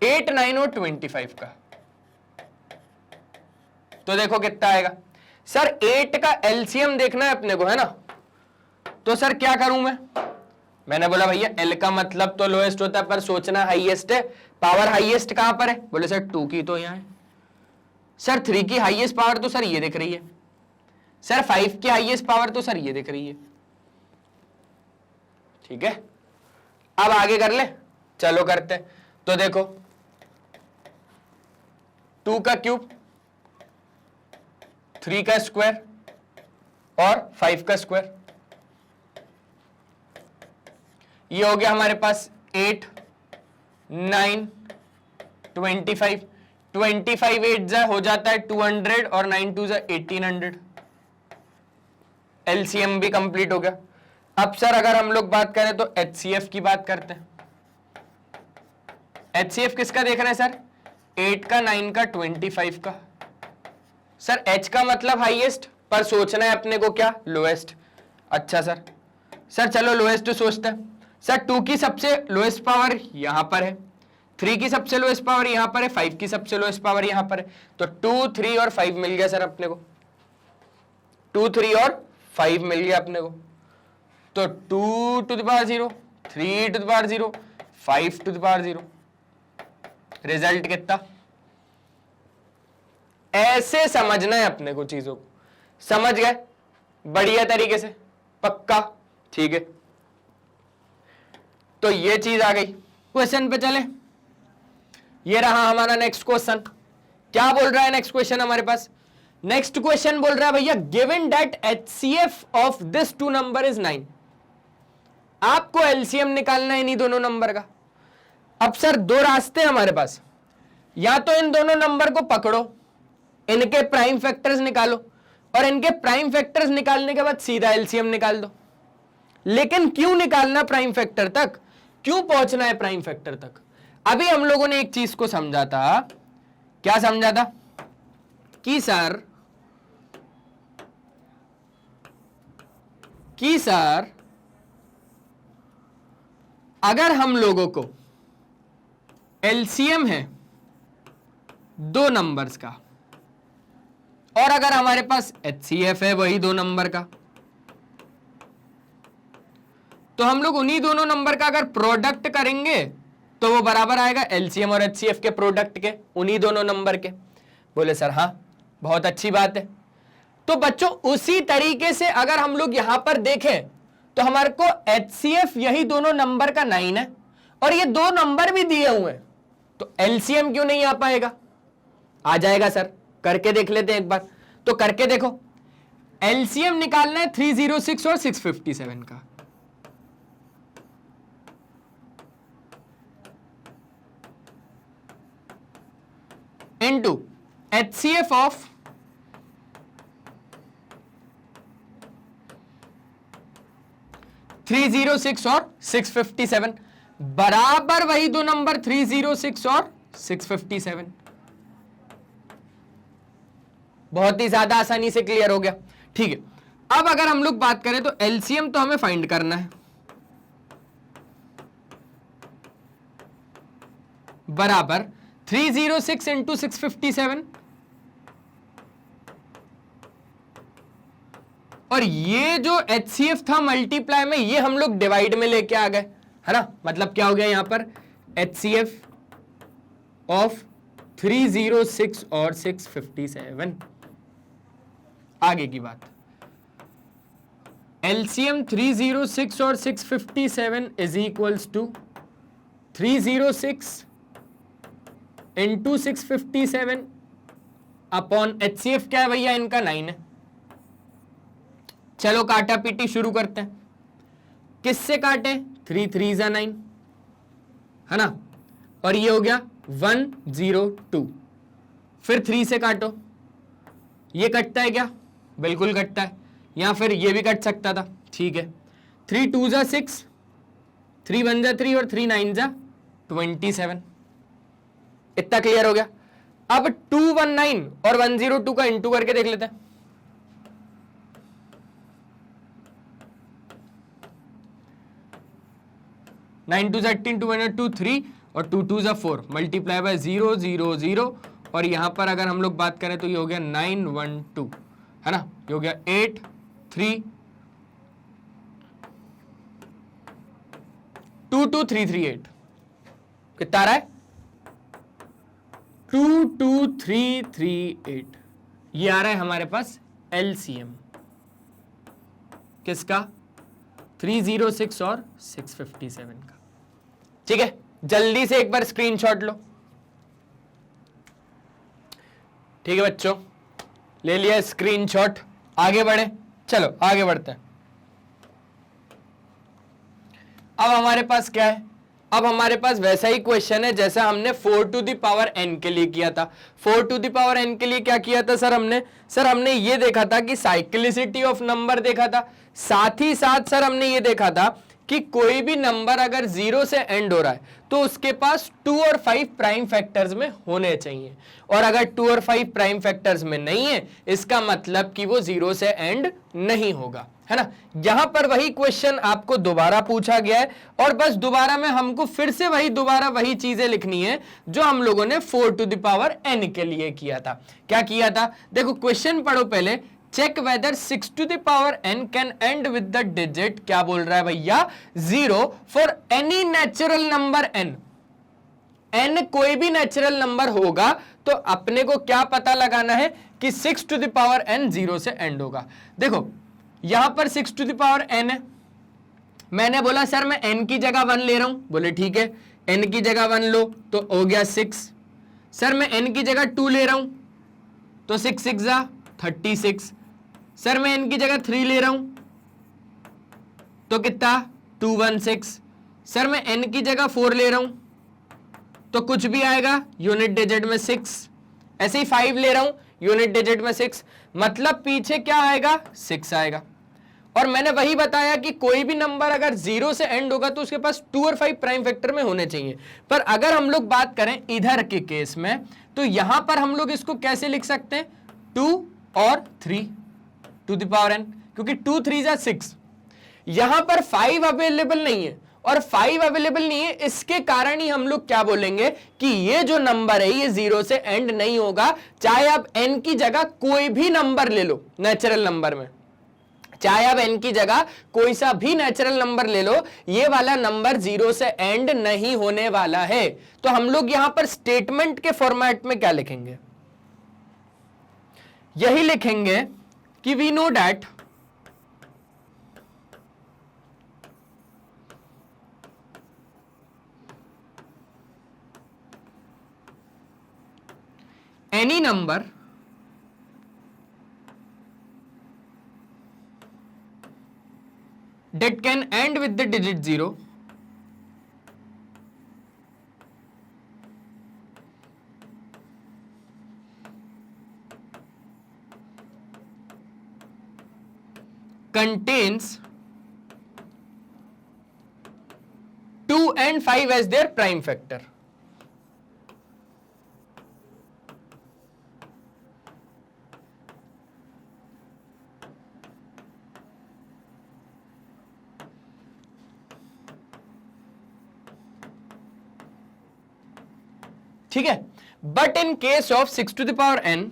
8, 9 और 25 का, तो देखो कितना आएगा सर। 8 का LCM देखना है अपने को, है ना, तो सर क्या करूं मैंने बोला भैया L का मतलब तो लोएस्ट होता है, पर सोचना हाईएस्ट है। पावर हाईएस्ट कहां पर है, बोले सर 2 की तो यहां है। सर 3 की हाईएस्ट पावर तो सर ये दिख रही है। सर 5 की हाईएस्ट पावर तो सर ये दिख रही है। ठीक है, अब आगे कर ले, चलो करते हैं। तो देखो 2 का क्यूब, 3 का स्क्वायर और 5 का स्क्वायर, ये हो गया हमारे पास 8, 9, 25। 25 8 जा हो जाता है 200 और 9 2 जा 1800। LCM भी कंप्लीट हो गया। अब सर अगर हम लोग बात करें तो HCF की बात करते हैं। HCF किसका देख रहे हैं सर, 8 का, 9 का, 25 का। सर H का मतलब हाईएस्ट, पर सोचना है अपने को क्या, लोएस्ट। अच्छा सर चलो लोएस्ट सोचते हैं। सर 2 की सबसे लोएस्ट पावर यहां पर है, 3 की सबसे लोएस्ट पावर यहां पर है, 5 की सबसे लोएस्ट पावर यहां पर है। तो 2, 3 और 5 मिल गया सर अपने को, 2, 3 और 5 मिल गया अपने को। तो 2 to the power 0, 3 to the power 0, 5 to the power 0। Result कितना, ऐसे समझना है अपने को चीजों को। समझ गए बढ़िया तरीके से, पक्का, ठीक है। तो ये चीज आ गई। क्वेश्चन पे चले, ये रहा हमारा नेक्स्ट क्वेश्चन। क्या बोल रहा है नेक्स्ट क्वेश्चन हमारे पास, नेक्स्ट क्वेश्चन बोल रहा है भैया given that HCF of this 2 number is 9। आपको LCM निकालना है इन्हीं दोनों नंबर का। अब सर 2 रास्ते हैं हमारे पास, या तो इन दोनों नंबर को पकड़ो, इनके प्राइम फैक्टर्स निकालो, और इनके प्राइम फैक्टर्स निकालने के बाद सीधा LCM निकाल दो। लेकिन क्यों निकालना प्राइम फैक्टर तक, क्यों पहुंचना है प्राइम फैक्टर तक। अभी हम लोगों ने एक चीज को समझा था, क्या समझा था कि सर अगर हम लोगों को LCM है 2 नंबर्स का, और अगर हमारे पास HCF है वही 2 नंबर का, तो हम लोग उन्हीं दोनों नंबर का अगर प्रोडक्ट करेंगे तो वो बराबर आएगा LCM और HCF के प्रोडक्ट के, उन्हीं दोनों नंबर के। बोले सर हाँ, बहुत अच्छी बात है। तो बच्चों उसी तरीके से अगर हम लोग यहां पर देखें तो हमारे को HCF यही दोनों नंबर का 9 है, और ये 2 नंबर भी दिए हुए हैं, तो LCM क्यों नहीं आ पाएगा, आ जाएगा सर। करके देख लेते हैं एक बार। तो करके देखो, LCM निकालना है 306 और 657 का। इनटू HCF ऑफ 306 और 657, बराबर वही 2 नंबर 306 और 657। बहुत ही ज्यादा आसानी से क्लियर हो गया, ठीक है। अब अगर हम लोग बात करें तो LCM तो हमें फाइंड करना है, बराबर 306 इंटू 657, और ये जो HCF था मल्टीप्लाई में, ये हम लोग डिवाइड में लेके आ गए, है ना। मतलब क्या हो गया यहां पर, HCF ऑफ 306 और 657। आगे की बात, LCM 306 और 657 is equals to 306 into 657 upon HCF क्या है भैया इनका 9 है। चलो काटा पीटी शुरू करते हैं। किससे काटे, 3 3 जा 9, है ना, और ये हो गया 102। फिर 3 से काटो, ये कटता है क्या, बिल्कुल कटता है, या फिर ये भी कट सकता था, ठीक है। 3 2 जा 6, 3 1 जा 3 और 3 9 जा 27। इतना क्लियर हो गया। अब 219 और 102 का इंटू करके देख लेते हैं। नाइन टू 18, 2 3 और 2 2 4, मल्टीप्लाई बाय 0 0 0, और यहां पर अगर हम लोग बात करें तो ये हो गया 912, है ना, ये हो गया 8 3 2 2 3 3 8, कितना आ रहा है 2 2 3 3 8, ये आ रहा है हमारे पास एलसीएम किसका, 306 और 657 का। ठीक है, जल्दी से एक बार स्क्रीनशॉट लो। ठीक है बच्चों, ले लिया स्क्रीनशॉट, आगे बढ़े, चलो आगे बढ़ते हैं। अब हमारे पास क्या है, अब हमारे पास वैसा ही क्वेश्चन है जैसा हमने 4 टू द पावर n के लिए किया था। 4 टू द पावर n के लिए क्या किया था सर हमने ये देखा था कि साइक्लिसिटी ऑफ नंबर देखा था, साथ ही साथ सर हमने ये देखा था कि कोई भी नंबर अगर 0 से एंड हो रहा है तो उसके पास 2 और 5 प्राइम फैक्टर्स में होने चाहिए, और अगर 2 और 5 प्राइम फैक्टर्स में नहीं है इसका मतलब कि वो 0 से एंड नहीं होगा, है ना। यहां पर वही क्वेश्चन आपको दोबारा पूछा गया है, और बस दोबारा में हमको फिर से वही चीजें लिखनी है जो हम लोगों ने 4 टू द पावर n के लिए किया था। क्या किया था, देखो क्वेश्चन पढ़ो पहले, check whether 6 to the power n can end with the digit, क्या बोल रहा है भैया, 0 for any natural number n। n कोई भी नेचुरल नंबर होगा तो अपने को क्या पता लगाना है कि 6 टू द पावर n 0 से एंड होगा। देखो यहां पर 6 टू द पावर n है, मैंने बोला सर मैं n की जगह 1 ले रहा हूं, बोले ठीक है n की जगह 1 लो तो हो गया 6। सर मैं n की जगह 2 ले रहा हूं तो 6 6 जा 36। सर मैं n की जगह 3 ले रहा हूं तो कितना 216। सर मैं n की जगह 4 ले रहा हूं तो कुछ भी आएगा यूनिट डिजिट में 6। ऐसे ही 5 ले रहा हूं यूनिट डिजिट में 6, मतलब पीछे क्या आएगा 6 आएगा। और मैंने वही बताया कि कोई भी नंबर अगर 0 से एंड होगा तो उसके पास 2 और 5 प्राइम फैक्टर में होने चाहिए। पर अगर हम लोग बात करें इधर के केस में तो यहां पर हम लोग इसको कैसे लिख सकते हैं, 2 और 3 टू द पावर n, क्योंकि 2 3 जा 6। यहां पर 5 अवेलेबल नहीं है, और 5 अवेलेबल नहीं है इसके कारण ही हम लोग क्या बोलेंगे कि ये जो नंबर है ये 0 से एंड नहीं होगा। चाहे आप n की जगह कोई भी नंबर ले लो नेचुरल नंबर में, चाहे आप n की जगह कोई सा भी नेचुरल नंबर ले लो, ये वाला नंबर 0 से एंड नहीं होने वाला है। तो हम लोग यहां पर स्टेटमेंट के फॉर्मेट में क्या लिखेंगे, यही लिखेंगे कि we know that any number that can end with the digit 0 contains 2 and 5 as their prime factor। ठीक है, but in case of 6 to the power n,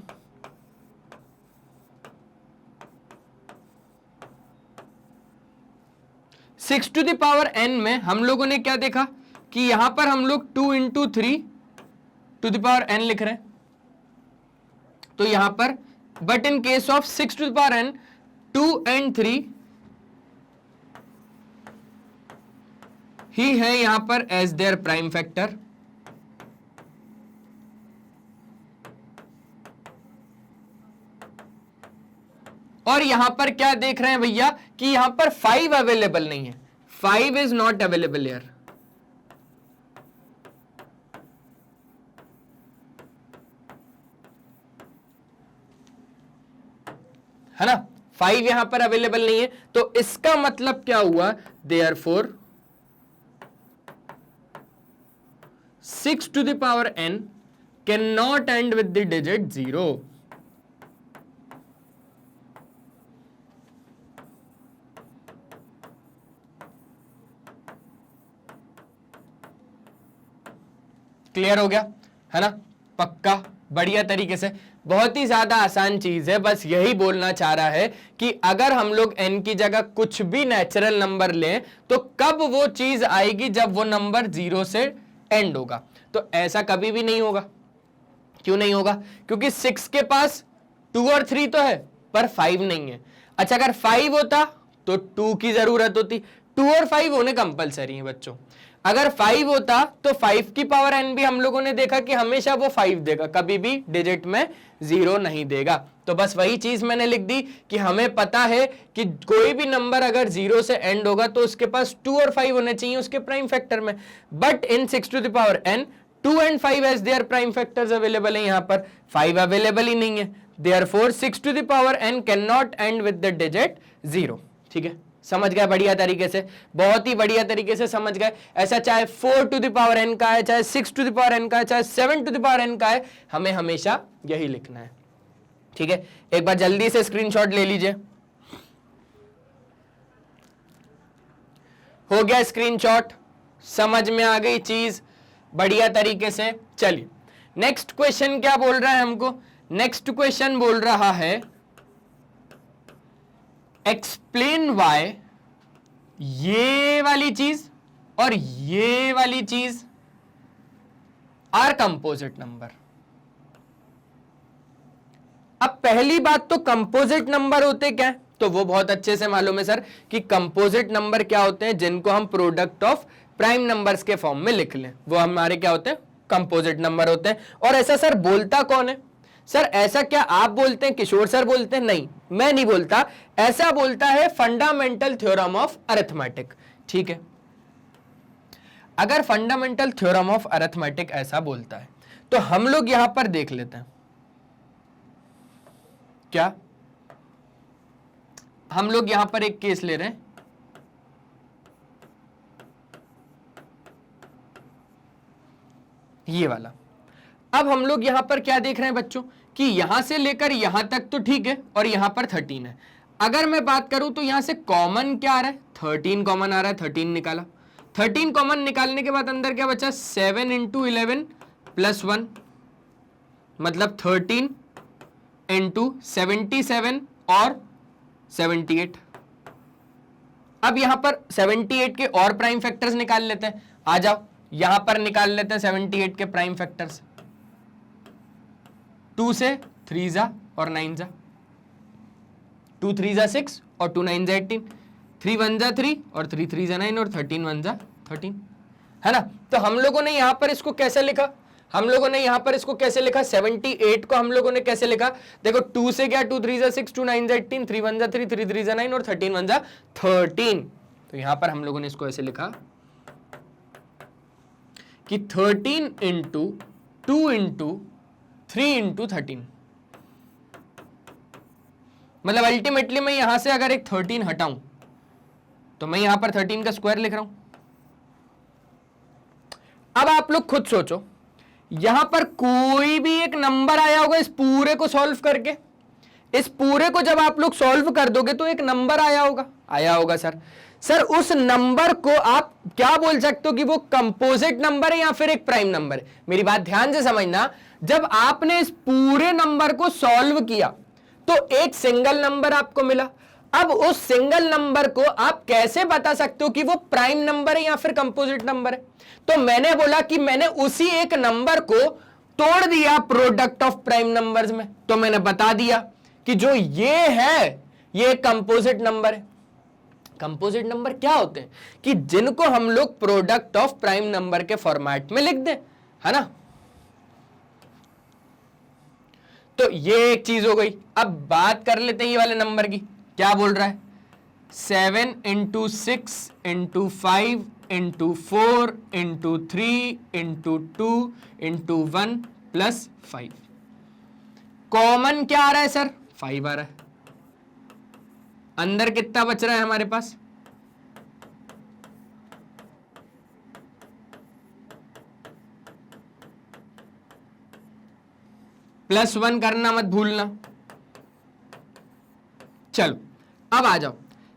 six to the power n में हम लोगों ने क्या देखा कि यहां पर हम लोग 2 into 3 to the power n लिख रहे हैं, तो यहां पर but in case of 6 to the power n 2 and 3 ही है यहां पर एज देयर प्राइम फैक्टर। और यहां पर क्या देख रहे हैं भैया कि यहां पर 5 अवेलेबल नहीं है, 5 इज नॉट अवेलेबल हियर। है ना, 5 यहां पर अवेलेबल नहीं है, तो इसका मतलब क्या हुआ, therefore 6 to the power n can not end with the digit 0। Clear हो गया है ना? पक्का, बढ़िया तरीके से। बहुत ही ज्यादा आसान चीज है, बस यही बोलना चाह रहा है कि अगर हम लोग n की जगह कुछ भी नेचुरल नंबर लें तो कब वो चीज आएगी, जब वो नंबर 0 से एंड होगा। तो ऐसा कभी भी नहीं होगा। क्यों नहीं होगा? क्योंकि 6 के पास 2 और 3 तो है पर 5 नहीं है। अच्छा, अगर 5 होता तो 2 की जरूरत होती। 2 और 5 होने कंपलसरी है बच्चों। अगर 5 होता तो 5 की पावर n भी हम लोगों ने देखा कि हमेशा वो 5 देगा, कभी भी डिजिट में 0 नहीं देगा। तो बस वही चीज मैंने लिख दी कि हमें पता है कि कोई भी नंबर अगर 0 से एंड होगा तो उसके पास 2 और 5 होने चाहिए उसके प्राइम फैक्टर में। But in 6 to the power n 2 and 5 as their prime factors available है, यहां पर 5 अवेलेबल ही नहीं है। Therefore 6 to the power n cannot end with the digit 0। ठीक है, समझ गए? बढ़िया तरीके से, बहुत ही बढ़िया तरीके से समझ गए। ऐसा चाहे 4 टू द पावर n का है, चाहे 6 टू द पावर n का है, चाहे 7 टू द पावर n का है, हमें हमेशा यही लिखना है। ठीक है, एक बार जल्दी से स्क्रीनशॉट ले लीजिए। हो गया स्क्रीनशॉट? समझ में आ गई चीज बढ़िया तरीके से? चलिए नेक्स्ट क्वेश्चन क्या बोल रहा है हमको? नेक्स्ट क्वेश्चन बोल रहा है एक्सप्लेन वाई ये वाली चीज और ये वाली चीज आर कंपोजिट नंबर। अब पहली बात तो कंपोजिट नंबर होते क्या है? तो वो बहुत अच्छे से मालूम है सर कि कंपोजिट नंबर क्या होते हैं, जिनको हम प्रोडक्ट ऑफ प्राइम नंबर्स के फॉर्म में लिख लें, वो हमारे क्या होते हैं? कंपोजिट नंबर होते हैं। और ऐसा सर बोलता कौन है? सर ऐसा क्या आप बोलते हैं, किशोर सर बोलते हैं? नहीं, मैं नहीं बोलता, ऐसा बोलता है फंडामेंटल थ्योरम ऑफ अरिथमेटिक। ठीक है, अगर फंडामेंटल थ्योरम ऑफ अरिथमेटिक ऐसा बोलता है तो हम लोग यहां पर देख लेते हैं। क्या हम लोग यहां पर एक केस ले रहे हैं, ये वाला। अब हम लोग यहां पर क्या देख रहे हैं बच्चों कि यहां से लेकर यहां तक तो ठीक है और यहां पर 13 है। अगर मैं बात करूं तो यहां से कॉमन क्या आ रहा है? 13 कॉमन आ रहा है, 13 निकाला। 13 कॉमन निकालने के बाद अंदर क्या बचा? 7 इंटू 11 प्लस 1, मतलब 13 इंटू 77 और 78। अब यहां पर 78 के और प्राइम फैक्टर्स निकाल लेते हैं। आ जाओ, यहां पर निकाल लेते हैं 78 के प्राइम फैक्टर्स। 2 से 3 जा और 9 जा, 2 3 जा 6 और 2 9 जा 18, 3 1 जा 3 और 3 3 जा 9 और 13 1 जा 13, है ना? तो हम लोगों ने यहां पर इसको कैसे लिखा? हम लोगों ने यहां पर इसको कैसे लिखा? 78 को हम लोगों ने कैसे लिखा? देखो 2 से क्या, 2 3 जा 6, 2 9 जा 18, 3 1 जा 3, 3 3 जा 9 और 13 1 जा 13। तो यहां पर हम लोगों ने इसको ऐसे लिखा कि 13 इंटू 2 इंटू 3 इंटू 13, मतलब अल्टीमेटली मैं यहां से अगर एक 13 हटाऊं तो मैं यहां पर 13 का स्क्वायर लिख रहा हूं। अब आप लोग खुद सोचो, यहां पर कोई भी एक नंबर आया होगा इस पूरे को सॉल्व करके? इस पूरे को जब आप लोग सॉल्व कर दोगे तो एक नंबर आया होगा, आया होगा सर। सर उस नंबर को आप क्या बोल सकते हो कि वो कंपोजिट नंबर है या फिर एक प्राइम नंबर है? मेरी बात ध्यान से समझना, जब आपने इस पूरे नंबर को सॉल्व किया तो एक सिंगल नंबर आपको मिला। अब उस सिंगल नंबर को आप कैसे बता सकते हो कि वो प्राइम नंबर है या फिर कंपोजिट नंबर है? तो मैंने बोला कि मैंने उसी एक नंबर को तोड़ दिया प्रोडक्ट ऑफ प्राइम नंबर्स में, तो मैंने बता दिया कि जो ये है ये कंपोजिट नंबर है। कंपोजिट नंबर क्या होते हैं? कि जिनको हम लोग प्रोडक्ट ऑफ प्राइम नंबर के फॉर्मेट में लिख दें, है ना? तो ये एक चीज हो गई। अब बात कर लेते हैं ये वाले नंबर की। क्या बोल रहा है? 7 into 6 into 5 into 4 into 3 into 2 into 1 plus 5। Common क्या आ रहा है सर? 5 आ रहा है। अंदर कितना बच रहा है हमारे पास? +1 करना मत भूलना। चलो अब आ जाओ,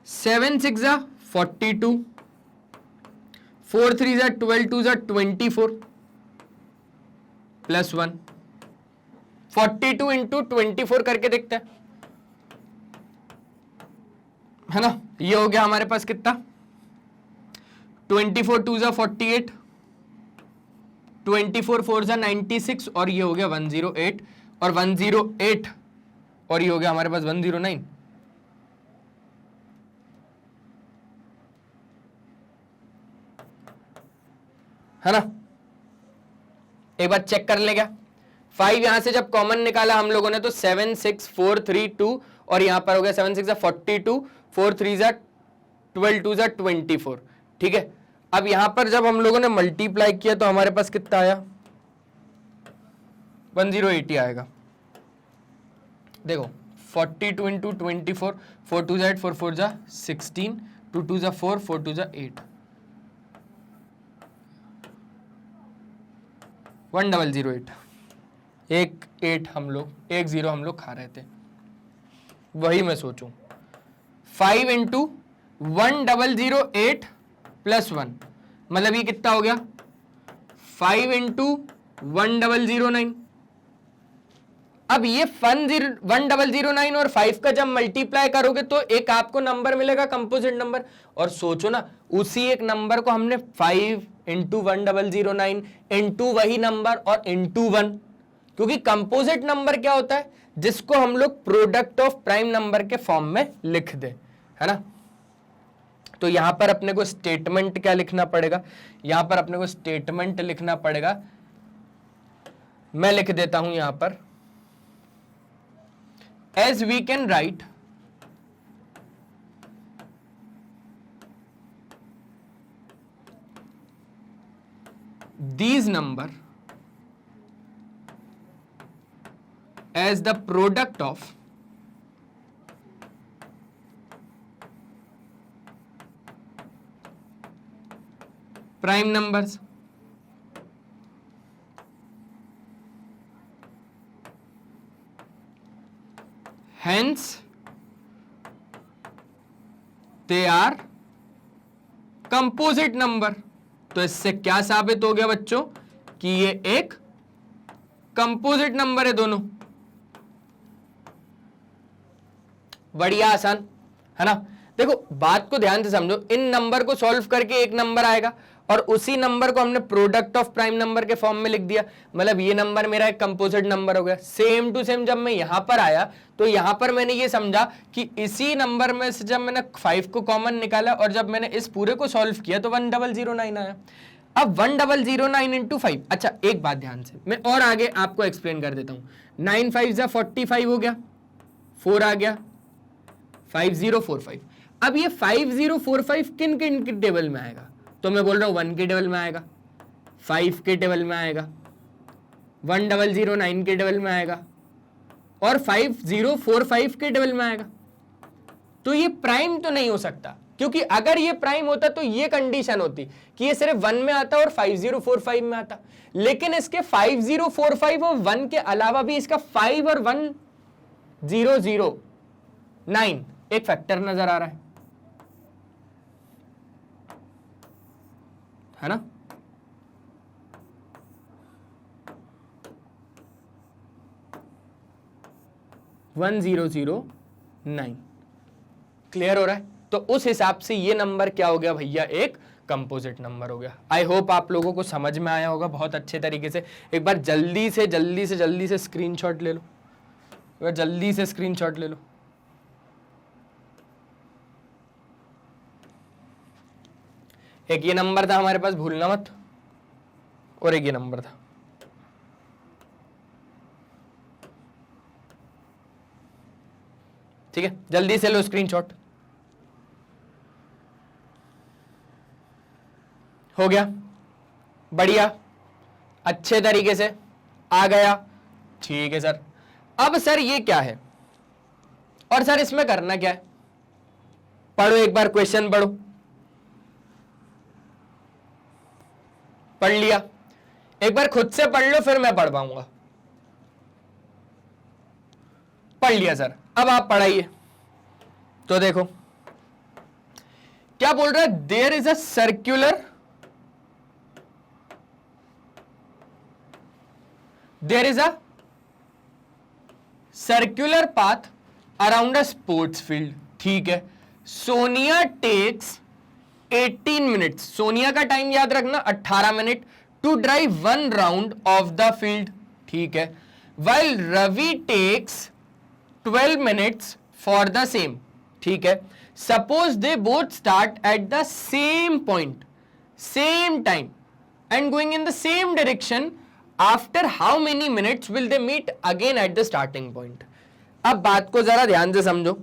7 6 जा 42, 4 3 जा 12 2 जा 24 +1, 42 इंटू 24 करके देखते हैं, है ना। ये हो गया हमारे पास कितना, 24 2 जा 48, 24 4 जा 96 और ये हो गया 108 और 108 और ये हो गया हमारे पास 109, है ना। एक बार चेक कर ले क्या, 5 यहां से जब कॉमन निकाला हम लोगों ने तो 7 6 4 3 2 और यहां पर हो गया 7 6 जा 42, 4 3 जा 12 2 जा 24, ठीक है। अब यहां पर जब हम लोगों ने मल्टीप्लाई किया तो हमारे पास कितना आया, 1080 आएगा। देखो 42 इंटू 24, 4 2 जा 8, 4 4 जा 16, 2 2 जा 4, 4 2 जा 8, 1008, एक 8 हम लोग, एक 0 हम लोग खा रहे थे, वही मैं सोचूं। 5 इंटू 1008 +1 मतलब ये कितना हो गया, 5 इंटू 1009। अब ये 1009 और 5 का जब मल्टीप्लाई करोगे तो एक आपको नंबर मिलेगा कंपोजिट नंबर। और सोचो ना, उसी एक नंबर को हमने 5 इंटू 1009 इंटू वही नंबर और इंटू 1, क्योंकि कंपोजिट नंबर क्या होता है, जिसको हम लोग प्रोडक्ट ऑफ प्राइम नंबर के फॉर्म में लिख दे, है ना। तो यहां पर अपने को स्टेटमेंट क्या लिखना पड़ेगा, यहां पर अपने को स्टेटमेंट लिखना पड़ेगा, मैं लिख देता हूं यहां पर, as we can write these number as the product of prime numbers, hence they are composite number। तो इससे क्या साबित हो गया बच्चों कि ये एक कंपोजिट नंबर है दोनों। बढ़िया आसान, है ना। देखो बात को ध्यान से समझो, इन नंबर को सॉल्व करके एक नंबर आएगा और उसी नंबर को हमने प्रोडक्ट ऑफ प्राइम नंबर के फॉर्म में लिख दिया, मतलब ये नंबर मेरा एक कंपोजिट नंबर हो गया। सेम टू सेम जब मैं यहां पर आया तो यहां पर मैंने ये समझा कि इसी नंबर में से जब मैंने 5 को कॉमन निकाला और जब मैंने इस पूरे को सॉल्व किया तो 1009 आया। अब 1009 इंटू 5, अच्छा एक बात ध्यान से मैं और आगे आपको एक्सप्लेन कर देता हूं। 9 5 जा 45 हो गया, 4 आ गया, 5045। अब ये 5045 किन किन के टेबल में आएगा, तो मैं बोल रहा हूं 1 के टेबल में आएगा, 5 के टेबल में आएगा, 1009 के टेबल में आएगा और 5045 के टेबल में आएगा। तो ये प्राइम तो नहीं हो सकता, क्योंकि अगर ये प्राइम होता तो ये कंडीशन होती कि ये सिर्फ 1 में आता और 5045 में आता, लेकिन इसके 5045 और 1 के अलावा भी इसका 5 और 1009 एक फैक्टर नजर आ रहा है ना। 1009 क्लियर हो रहा है। तो उस हिसाब से ये नंबर क्या हो गया भैया, एक कंपोजिट नंबर हो गया। आई होप आप लोगों को समझ में आया होगा बहुत अच्छे तरीके से। एक बार जल्दी से स्क्रीनशॉट ले लो, एक बार जल्दी से स्क्रीनशॉट ले लो। एक ये नंबर था हमारे पास, भूलना मत, और एक ये नंबर था। ठीक है, जल्दी से लो स्क्रीनशॉट। हो गया, बढ़िया, अच्छे तरीके से आ गया। ठीक है सर। अब सर ये क्या है, और सर इसमें करना क्या है, पढ़ो एक बार, क्वेश्चन पढ़ो। पढ़ लिया, एक बार खुद से पढ़ लो फिर मैं पढ़ पाऊंगा। पढ़ लिया सर, अब आप पढ़ाइए। तो देखो क्या बोल रहा है, there is a circular, there is a circular path around a sports field. ठीक है, सोनिया टेक्स 18 मिनट्स, सोनिया का टाइम याद रखना 18 minute, to drive 1 round of the field. ठीक है, while Ravi takes 12 minutes for the same. ठीक है, suppose they both start at the same point, same time and going in the same direction, after how many minutes will they meet again at the starting point. अब बात को जरा ध्यान से समझो,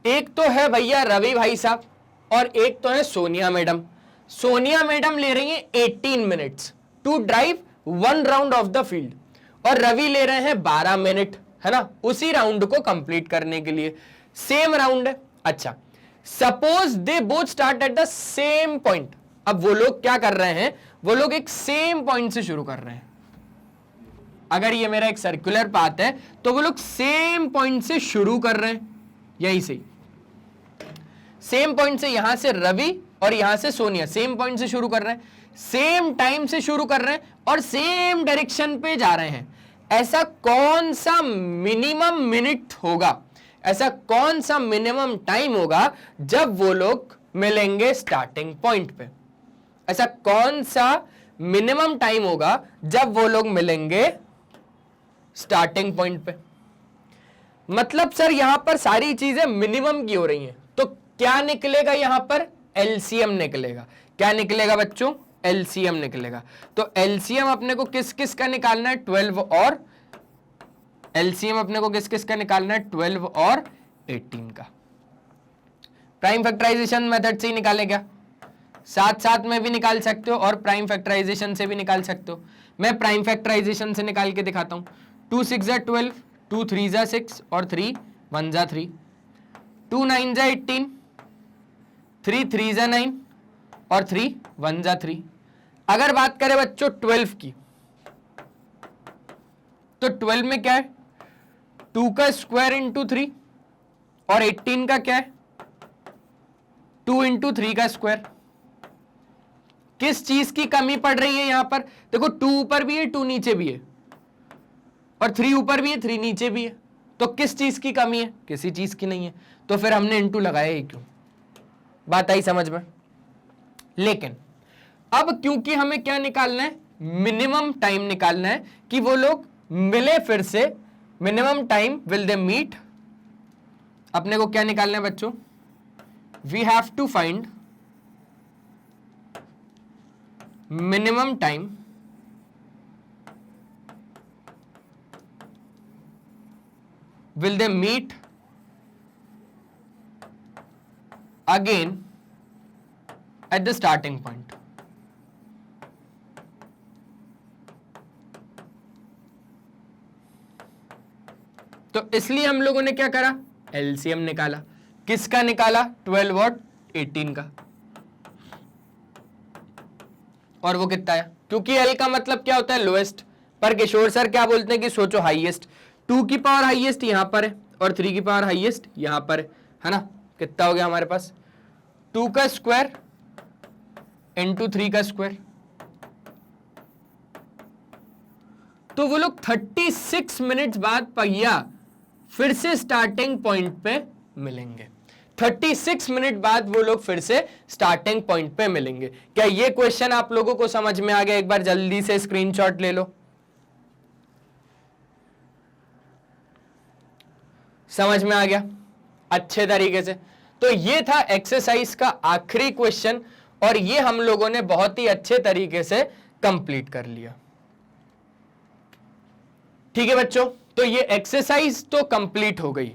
एक तो है भैया रवि भाई साहब और एक तो है सोनिया मैडम। सोनिया मैडम ले रही हैं 18 minutes to drive 1 round of the field, और रवि ले रहे हैं 12 मिनट, है ना, उसी राउंड को कंप्लीट करने के लिए। सेम राउंड है। अच्छा, suppose they both start at the same point. अब वो लोग क्या कर रहे हैं, वो लोग एक सेम पॉइंट से शुरू कर रहे हैं। अगर ये मेरा एक सर्कुलर पाथ है तो वो लोग सेम पॉइंट से शुरू कर रहे हैं, यहीं से सेम पॉइंट से, यहां से रवि और यहां से सोनिया सेम पॉइंट से शुरू कर रहे हैं, सेम टाइम से शुरू कर रहे हैं और सेम डायरेक्शन पे जा रहे हैं। ऐसा कौन सा मिनिमम मिनट होगा, ऐसा कौन सा मिनिमम टाइम होगा जब वो लोग मिलेंगे स्टार्टिंग पॉइंट पे? ऐसा कौन सा मिनिमम टाइम होगा जब वो लोग मिलेंगे स्टार्टिंग पॉइंट पे? मतलब सर यहां पर सारी चीजें मिनिमम की हो रही हैं, तो क्या निकलेगा यहां पर? एलसीएम निकलेगा। क्या निकलेगा बच्चों? एलसीएम निकलेगा। तो एलसीएम अपने को किस किस का निकालना है? 12 और एलसीएम अपने को किस किस का निकालना है? 12 और 18 का। प्राइम फैक्टराइजेशन मेथड से ही निकालें क्या? साथ साथ में भी निकाल सकते हो और प्राइम फैक्टराइजेशन से भी निकाल सकते हो। मैं प्राइम फैक्टराइजेशन से निकाल के दिखाता हूं। 2 6 जा 12, 2 3 जा 6 और 3 1 जा 3, 2 9 जा 18, 3 3 जा 9 और 3 1 जा 3। अगर बात करें बच्चों 12 की, तो 12 में क्या है? 2 का स्क्वायर इंटू 3, और 18 का क्या है? 2 इंटू 3 का स्क्वायर। किस चीज की कमी पड़ रही है यहां पर? देखो 2 ऊपर भी है, 2 नीचे भी है, और 3 ऊपर भी है, 3 नीचे भी है। तो किस चीज की कमी है? किसी चीज की नहीं है। तो फिर हमने इंटू लगाया ही क्यों? बात आई समझ में? लेकिन अब क्योंकि हमें क्या निकालना है? मिनिमम टाइम निकालना है कि वो लोग मिले फिर से। Minimum time will they meet. अपने को क्या निकालना है बच्चों? We have to find minimum time will they meet again at the starting point? तो इसलिए हम लोगों ने क्या करा? एलसीएम निकाला। किसका निकाला? 12 और 18 का। और वो कितना है? क्योंकि एल का मतलब क्या होता है? लोएस्ट। पर किशोर सर क्या बोलते हैं कि सोचो हाईएस्ट। 2 की पावर हाईएस्ट यहां पर है और 3 की पावर हाईएस्ट यहां पर है ना? कितना हो गया हमारे पास? 2 का स्क्वायर इंटू 3 का स्क्वायर। तो वो लोग 36 मिनट बाद पहिया फिर से स्टार्टिंग पॉइंट पे मिलेंगे। 36 मिनट बाद वो लोग फिर से स्टार्टिंग पॉइंट पे मिलेंगे। क्या ये क्वेश्चन आप लोगों को समझ में आ गया? एक बार जल्दी से स्क्रीनशॉट ले लो। समझ में आ गया अच्छे तरीके से? तो ये था एक्सरसाइज का आखिरी क्वेश्चन, और ये हम लोगों ने बहुत ही अच्छे तरीके से कंप्लीट कर लिया। ठीक है बच्चों, तो ये एक्सरसाइज तो कंप्लीट हो गई।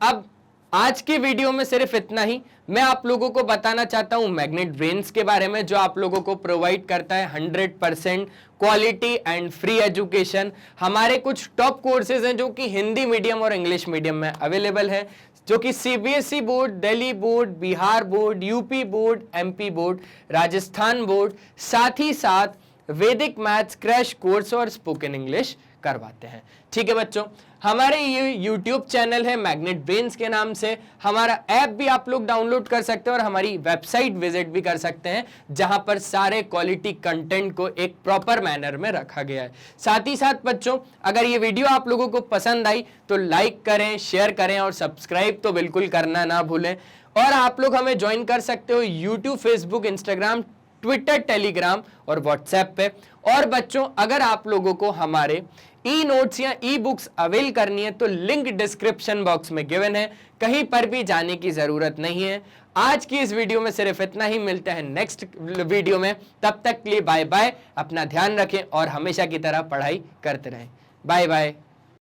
अब आज की वीडियो में सिर्फ इतना ही। मैं आप लोगों को बताना चाहता हूं मैग्नेट ब्रेन्स के बारे में, जो आप लोगों को प्रोवाइड करता है 100% क्वालिटी एंड फ्री एजुकेशन। हमारे कुछ टॉप कोर्सेज हैं जो कि हिंदी मीडियम और इंग्लिश मीडियम में अवेलेबल है, जो कि CBSE board, Delhi board, Bihar board, UP board, MP board, Rajasthan board, साथ ही साथ वैदिक मैथ्स क्रैश कोर्स और स्पोकन इंग्लिश करवाते हैं। ठीक है बच्चों, हमारे ये यूट्यूब चैनल है मैग्नेट ब्रेन्स के नाम से, हमारा ऐप भी आप लोग डाउनलोड कर सकते हैं और हमारी वेबसाइट विजिट भी कर सकते हैं जहां पर सारे क्वालिटी कंटेंट को एक प्रॉपर मैनर में रखा गया है। साथ ही साथ बच्चों, अगर ये वीडियो आप लोगों को पसंद आई तो लाइक करें, शेयर करें और सब्सक्राइब तो बिल्कुल करना ना भूलें। और आप लोग हमें ज्वाइन कर सकते हो YouTube, Facebook, Instagram, Twitter, Telegram और व्हाट्सएप पे। और बच्चों, अगर आप लोगों को हमारे ई नोट्स या ई बुक्स अवेल करनी है तो लिंक डिस्क्रिप्शन बॉक्स में गिवन है, कहीं पर भी जाने की जरूरत नहीं है। आज की इस वीडियो में सिर्फ इतना ही, मिलते हैं नेक्स्ट वीडियो में, तब तक के लिए बाय बाय, अपना ध्यान रखें और हमेशा की तरह पढ़ाई करते रहें। Bye bye.